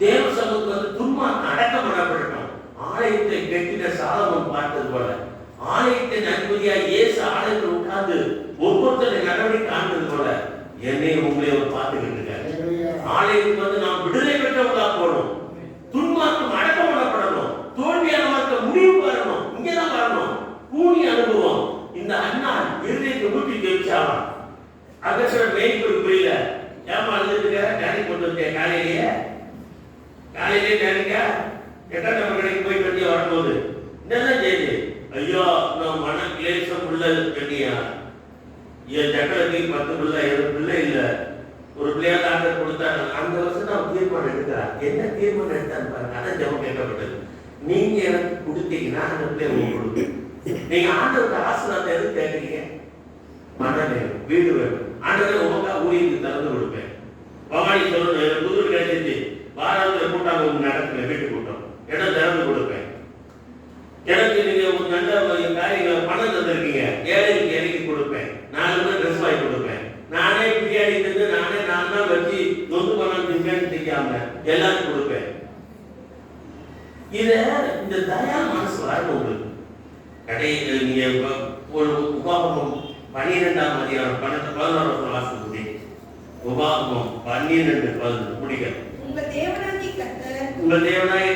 தேவ சமூகத்தை வந்து துன்மார்க்கம் அடக்கம் பண்ணப்படணும். ஆலயத்தை கட்டின சாலமோன் பார்த்தது போல ஆலயத்தின் அதிபதியாக இயேசு ஆலயத்தில் உட்கார்ந்து ஒவ்வொருத்தரை நடவடிக்கை காண்பது போல என்னை உங்களை பார்த்துக்கிட்டு இருக்காரு. ஆலயத்துக்கு வந்து நாம் விடுதலை பெற்றவர்களா போகணும், துன்மார்க்கம் அடக்கம் பண்ணப்படணும், தோல்வியானவர்க்கு முடிவு வரணும், இங்கதான் வரணும். கூனி அனுபவம் இந்த அண்ணா இருதயத்தை ஊட்டி ஜெயிச்சாலும் அகசர மேய்ப்பு புரியல, ஏமா அழுதுட்டு டேடி கொண்டு வந்தேன் காலையிலே டேடிங்க 8ஆம் நம்பர் கடைக்கு போய் கட்டி வரும்போது என்னதான் செய்யுது, ஐயோ நான் மன கிளேசம் உள்ள கட்டியா, என் சக்கரத்துக்கு 10 பிள்ளை 7 பிள்ளை இல்லை, ஒரு பிள்ளையால் ஆர்டர் கொடுத்தாங்க. அந்த வருஷம் நான் தீர்மானம் எடுக்கிறேன். என்ன தீர்மானம் எடுத்தான்னு பாருங்க, அதான் ஜெபம் கேட்கப்பட்டது. நீங்க எனக்கு கொடுத்தீங்கன்னா அந்த பிள்ளைய உங்களுக்கு கொடுப்பேன். நீங்க ஆண்டவருக்கு ஆசீர்வாதம் எதுவும் கேட்குறீங்க, மனம் வேணும், வீடு வேணும், ஆண்டவரை உமக்கா ஊழியத்துக்கு திறந்து கொடுப்பேன். பவானி சொல்லணும், எனக்கு புது கிடைச்சிச்சு, வாரத்தில் கூட்டாங்க உங்க நடத்துல வீட்டு கூட்டம், இடம் திறந்து கொடுப்பேன். எனக்கு நீங்க ஒரு நல்ல காரியங்களை பணம் தந்திருக்கீங்க, ஏழைக்கு இறக்கி கொடுப்பேன், 4 பேர் ட்ரெஸ் வாங்கி கொடுப்பேன், நானே பிரியாணி தந்து நானே 4 நாள் வச்சு நொந்து பணம் திங்காம எல்லாரும் கொடுப்பேன். இத இந்த தயார் மனசு வரணும் உங்களுக்கு. கடையில் நீங்க ஒரு உபாகமம் 12ஆம் அதிகாரம் 11 வாசல் உபாகமம் 12:11 முடிக்க. உங்கள் தேவனாகிய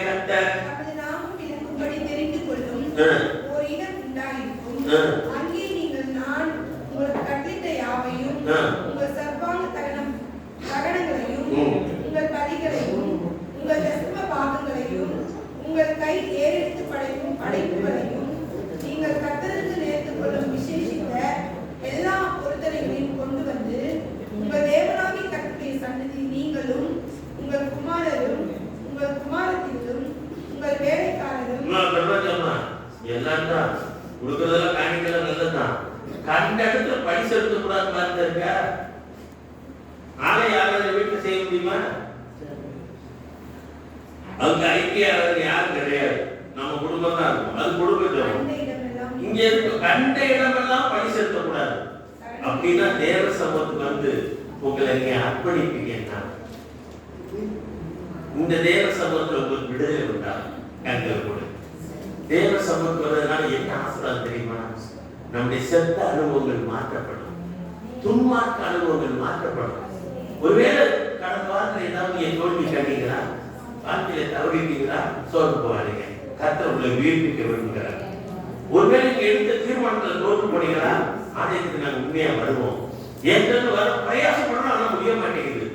கர்த்தர் நமது நாமம் விளங்கும்படி தெரிந்து கொள்ளும் ஒரு இடம் உண்டாயிருக்கும். அங்கே நீங்கள் நான் உங்களுக்கு கற்பித்த யாவையும் உங்கள் சர்வாங்க தகனங்களையும் உங்கள் பலிகளையும் உங்கள் தசம பாகங்களையும் உங்கள் கை ஏறெடுத்து படைக்கும் படைப்புகளையும் நீங்கள் கர்த்தருக்கு நேர்த்துக் கொள்ளும் விசேஷித்த எல்லா பொருத்தனைகளையும் கொண்டு வந்து உங்கள் தேவனாகிய கர்த்தருடைய சன்னதி நீங்களும் உங்கள் குமாரரும் உங்கள் குமாரத்திலும் உங்கள் வேலைக்காரரும் எல்லாம் தான் கொடுக்கறதெல்லாம் காணிக்கலாம், நல்லதுதான். கண்ட இடத்துல படி செலுத்த கூடாது பார்த்துருக்க. ஆலய ஆராதனை வீட்டுல செய்ய முடியுமா? அவங்க ஐக்கிய ஆராதனை யாரும் கிடையாது, நம்ம குடும்பம் தான் இருக்கும். அது குடும்பம் இங்க இருக்கு, கண்ட இடமெல்லாம் படி செலுத்த கூடாது. அப்படின்னா தேவ சமூகத்துக்கு வந்து உங்களை நீங்க அர்ப்பணிப்பீங்கன்னா இந்த தேவ சமூகத்துல உங்களுக்கு விடுதலை உண்டாகும். கண்கள் கூட தேவ சமூகத்துக்கு வர்றதுனால என்ன ஆசீர்வாதம் தெரியுமா? நம்முடைய செத்த அனுபவங்கள் மாற்றப்படும், துன்மார்க்க அனுபவங்கள் மாற்றப்படும். ஒருவேளை கடந்த வாரத்தில் ஏதாவது நீங்க தோல்வி கண்டீங்களா, வாழ்க்கையில தவறிட்டீங்களா, சோர்ந்து போகாதீங்க. கர்த்தர் உங்களை உயிர்ப்பிக்க விரும்புகிறார். ஒருவேளை நீங்க எடுத்த தீர்மானத்தில் தோற்று போனீங்களா, ஆலயத்துக்கு நாங்கள் உண்மையா வருவோம் ஏற்கனவே வர பிரயாசப்படணும், ஆனா முடிய மாட்டேங்குது.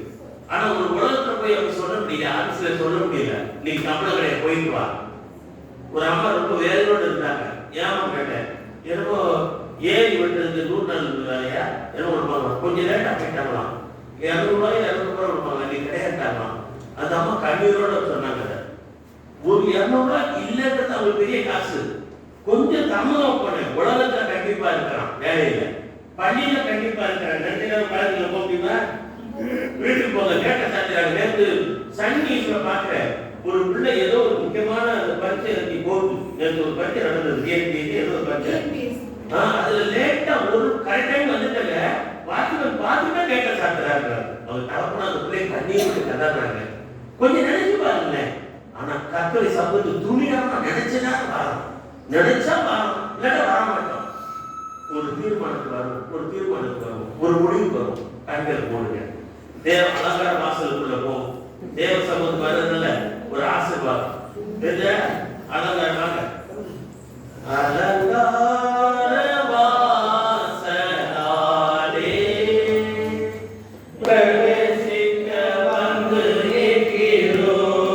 ஆனா ஒரு உலகத்துல போய் அப்படி சொல்ல முடியல, ஆபீஸ்ல சொல்ல முடியல, நீ கப்பல கடையை போயிட்டு வா. ஒரு அம்மா ரொம்ப வேலையோடு இருந்தாங்க, ஏமா கேட்டேன், என்னமோ ஏறி விட்டு 100 நாள் வேலையா என்ன கொடுப்பாங்க, கொஞ்சம் லேட்டா போயிட்டாங்களாம், 200 ரூபாய் 200 ரூபாய் கொடுப்பாங்க, நீ கிடையாட்டாங்களாம். அந்த அம்மா கண்ணீரோட சொன்னாங்க, ஒரு 200 ரூபாய் இல்லைன்றது அவங்களுக்கு பெரிய காசு, கொஞ்சம் தாமதம் பண்ண உலகத்துல கண்டிப்பா இருக்கிறான், வேலையில பள்ளியில கண்டிப்பா இருக்கிறான், 2 நேரம் காலேஜ்ல போட்டீங்கன்னா வீட்டுக்கு போங்க கேட்ட சாத்திராங்க. நேற்று சன் நியூஸ்ல பாக்குறேன், ஒரு பிள்ளை ஏதோ ஒரு முக்கியமான பரீட்சை போகுது, நேற்று ஒரு பரீட்சை நடந்தது, ஏதோ ஒரு பரீட்சை, அதுல லேட்டா ஒரு கரெக்ட் டைம் வந்துட்டாங்க, வாட்ச்மேன் பார்த்துட்டா கேட்ட சாத்திராங்க. அவங்க தரப்புனா அந்த பிள்ளை கண்ணீர் கதாடுறாங்க. கொஞ்சம் நினைச்சு பாருங்களேன். ஆனா கர்த்தரை சம்பத்து துணியாம நினைச்சா வரும், நினைச்சா வரும், இல்லாட்ட வர மாட்டோம். ஒரு தீர்மானத்துக்கு வரும், ஒரு முடிவுக்கு வரும். கண்கள் போடுங்க. தேவ அலங்கார வாசலுக்குள்ள போகும். தேவ சமூகத்துக்கு வர்றதுனால ஒரு ஆசீர்வாதம். அலங்காரமாக அலங்கார வாசலாலே பிரவேசிக்க வந்து இருக்கிறோம்.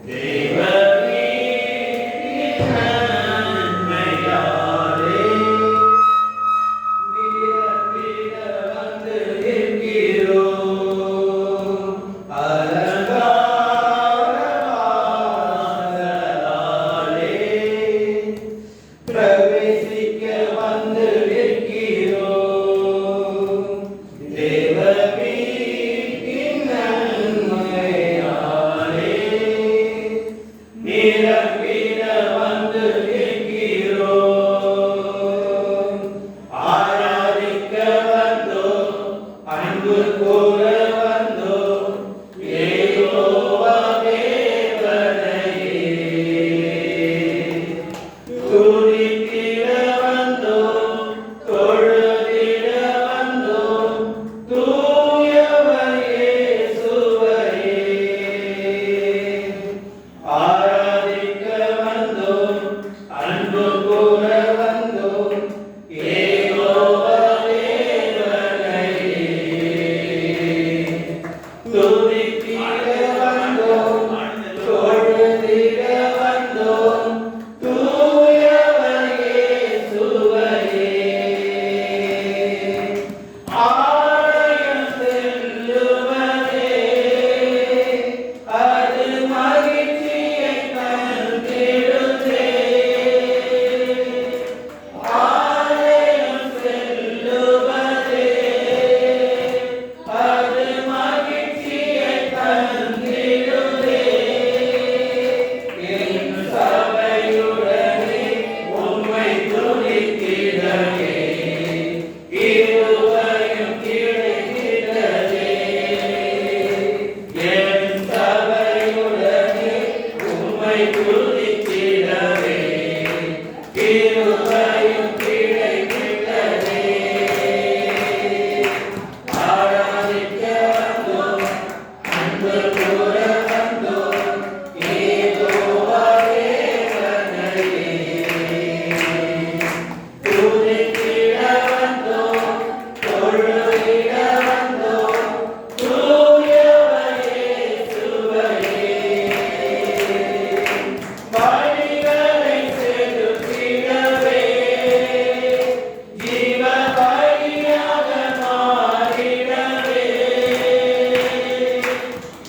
தேவனே நன்மையாலே நிரப்பிட வந்து இருக்கிறோம். அலங்கார வாசலாலே பிரவேசிக்க வந்து இருக்கிறோம். தேவபீட்டின் நன்மையாலே நிரப்பிட வந்து இருக்கிறோம். ஆராதிக்க வந்தோம், அன்பு கூற வந்தோம், யெகோவா தேவனையே. துதித்திட வந்தோம், தொழுதிட வந்தோம், தூயவர் இயேசுவையே. ஆராதிக்க வந்தோம், அன்பு கூற வந்தோம், யெகோவா தேவனையே. துதித்திட வந்தோம், தொழுதிட வந்தோம், தூயவர் இயேசுவையே. ஆலயம் செல்லுவதே அது மகிழ்ச்சியை தந்திடுதே. ஆலயம் செல்லுவதே அது மகிழ்ச்சியை தந்திடுதே. என் சபையுடனே உம்மை துதித்திடவே இருவரையும் கிடைத்திடவே. என் சபையுடனே உம்மை துதித்திடவே இருவரையும் கிடைத்திடவே. ஆராதிக்க வந்தோம், அன்பு கூற வந்தோம், யெகோவா தேவனையே. துதித்திட வந்தோம், தொழுதிட வந்தோம், தூயவர் இயேசுவையே. பலிகளை செலுத்திடவே, ஜீவ பலியாக மாறிடவே.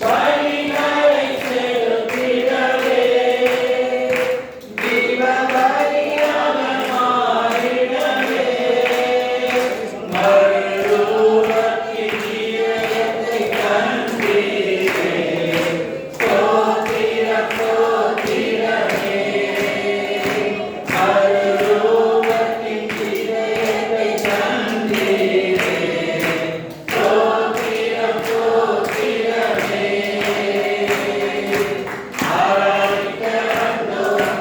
பலிகளை செலுத்திடவே, ஜீவ பலியாக மாறிடவே. மறுரூபத்தின் இதயத்தை கண்டீரே. ஸ்தோத்திரம், ஸ்தோத்திரமே. மறுரூபத்தின் இதயத்தை கண்டீரே. ஸ்தோத்திரம், ஸ்தோத்திரமே. ஆராதிக்க வந்தோம்,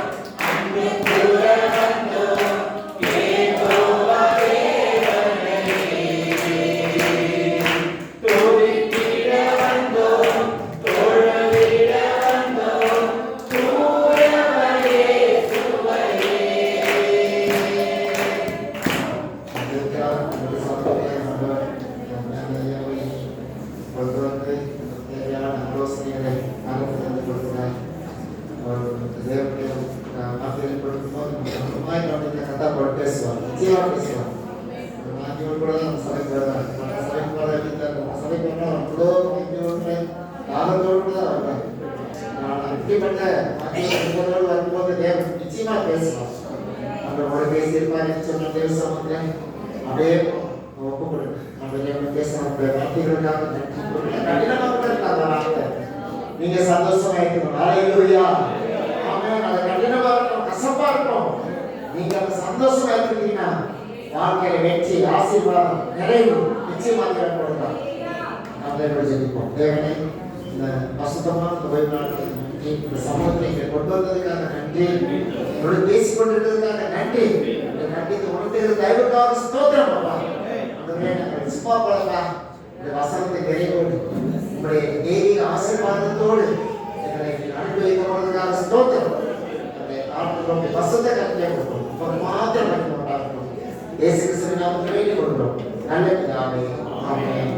அன்பு கூற வந்தோம், யெகோவா தேவனையே. துதித்திட வந்தோம், தொழுதிட வந்தோம், தூயவர் இயேசுவையே. நிச்சயமா பேசலாம். நம்மளோட பேசியிருப்பாரு சொன்ன தேவ சமூகத்தில் அப்படியே ஒப்பு கொடுங்க. நம்ம பேசலாம் வார்த்தைகளுக்காக நன்றி. கடினமாக கூட இருக்காங்க வார்த்தை. நீங்க சந்தோஷமா இருக்கணும். ஹல்லேலூயா. ஆமென். அது கடினமா இருக்கும், கசப்பா இருக்கும். நீங்க அந்த சந்தோஷமா இருக்கீங்கன்னா வாழ்க்கையில வெற்றி, ஆசீர்வாதம், நிறைவு நிச்சயமாக ஏற்படுத்தலாம். நம்ம ஜெபிப்போம். தேவனே, இந்த பசுத்தமான ஓய்வு நாட்கள் நன்றி. இந்த சமூகத்தை இங்கே கொண்டு வந்ததுக்காக நன்றி. என்னோட பேசிக் கொண்டிருக்கிறதுக்காக நன்றி. கண்டித்து உணர்த்துகிற தயவுக்காக ஸ்தோத்திரம் அப்பா. ஆண்டவரே, நாங்கள் விசுவாசப்படலா இந்த வசனத்தை நிறைவோடு உங்களுடைய தெய்வீக ஆசீர்வாதத்தோடு எங்களை அனுப்பி வைக்கப்படுவதற்காக ஸ்தோத்திரம். அதை ஆண்டவருடைய வசந்த கட்டளை கொடுக்கிறோம். இப்ப மாத்திரம் மகிமை உண்டாகட்டும். இயேசு கிறிஸ்துவின் நாமத்தில் வேண்டிக் கொள்கிறோம். நல்ல பிதாவே, ஆமென்.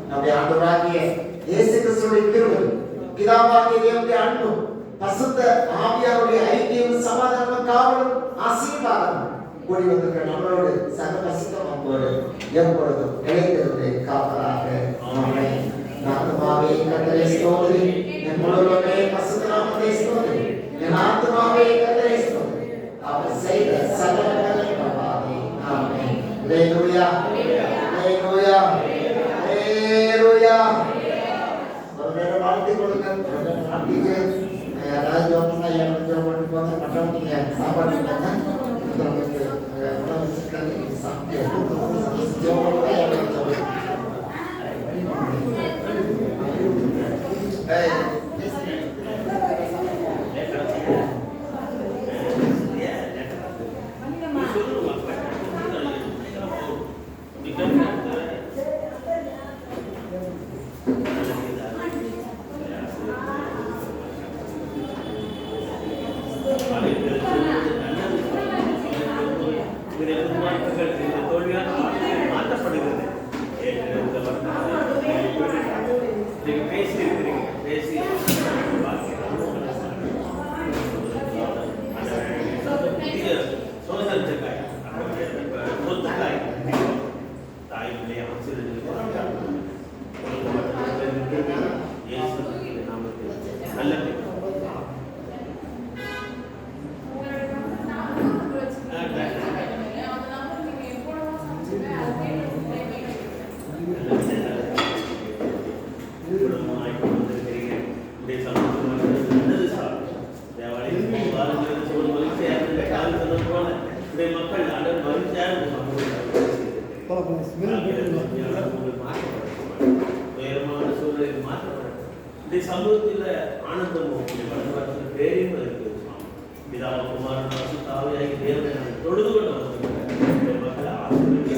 நம்முடைய ஆண்டவராகிய இயேசு கிறிஸ்துவின் கிருபை, பிதாவாகிய தேவனுடைய அன்பும், பரிசுத்த ஆவியாருடைய ஐக்கியமும், சமாதானமும், காவலும், ஆசீர்வாதமும் கூடி வந்திருக்கிற நம்மளோடு சகல பரிசுத்தமானவரோடு எப்பொழுதும் நிலைத்திருந்து காப்பதாக. ஆமென். ஆத்துமாவே கர்த்தரை ஸ்தோத்திரி, என் முழுவதுமே பரிசுத்த நாமத்தை ஸ்தோத்திரி. என் ஆத்துமாவே கர்த்தரை ஸ்தோத்திரி, அவர் செய்த சகல நன்மைகளுக்காக. ஆமென். அல்லேலூயா, அல்லேலூயா, அல்லேலூயா. ஒரு நேரம் வாழ்த்துக் கொடுங்க. ஒரு நேரம் வாழ்த்திட்டு யாராவது ஜோம் பண்ணா எனக்கு ஜோம் பண்ணி போங்க. மற்றவங்க நீங்க சாப்பாடு கொடுங்க. உணவு சாப்பிட்டு ஜோம் பண்ணுங்க. எனக்கு ஜோம் பண்ணுங்க. சமூகத்தில் ஆனந்தமும் வளர்ச்சியில் பேரையும் இருக்கு. பிதாவ குமாரன் பரிசுத்தாவியாகிய தேவனை நான் தொழுது கொண்டு வந்திருக்கிறேன். மக்கள் ஆசீர்வதிக்க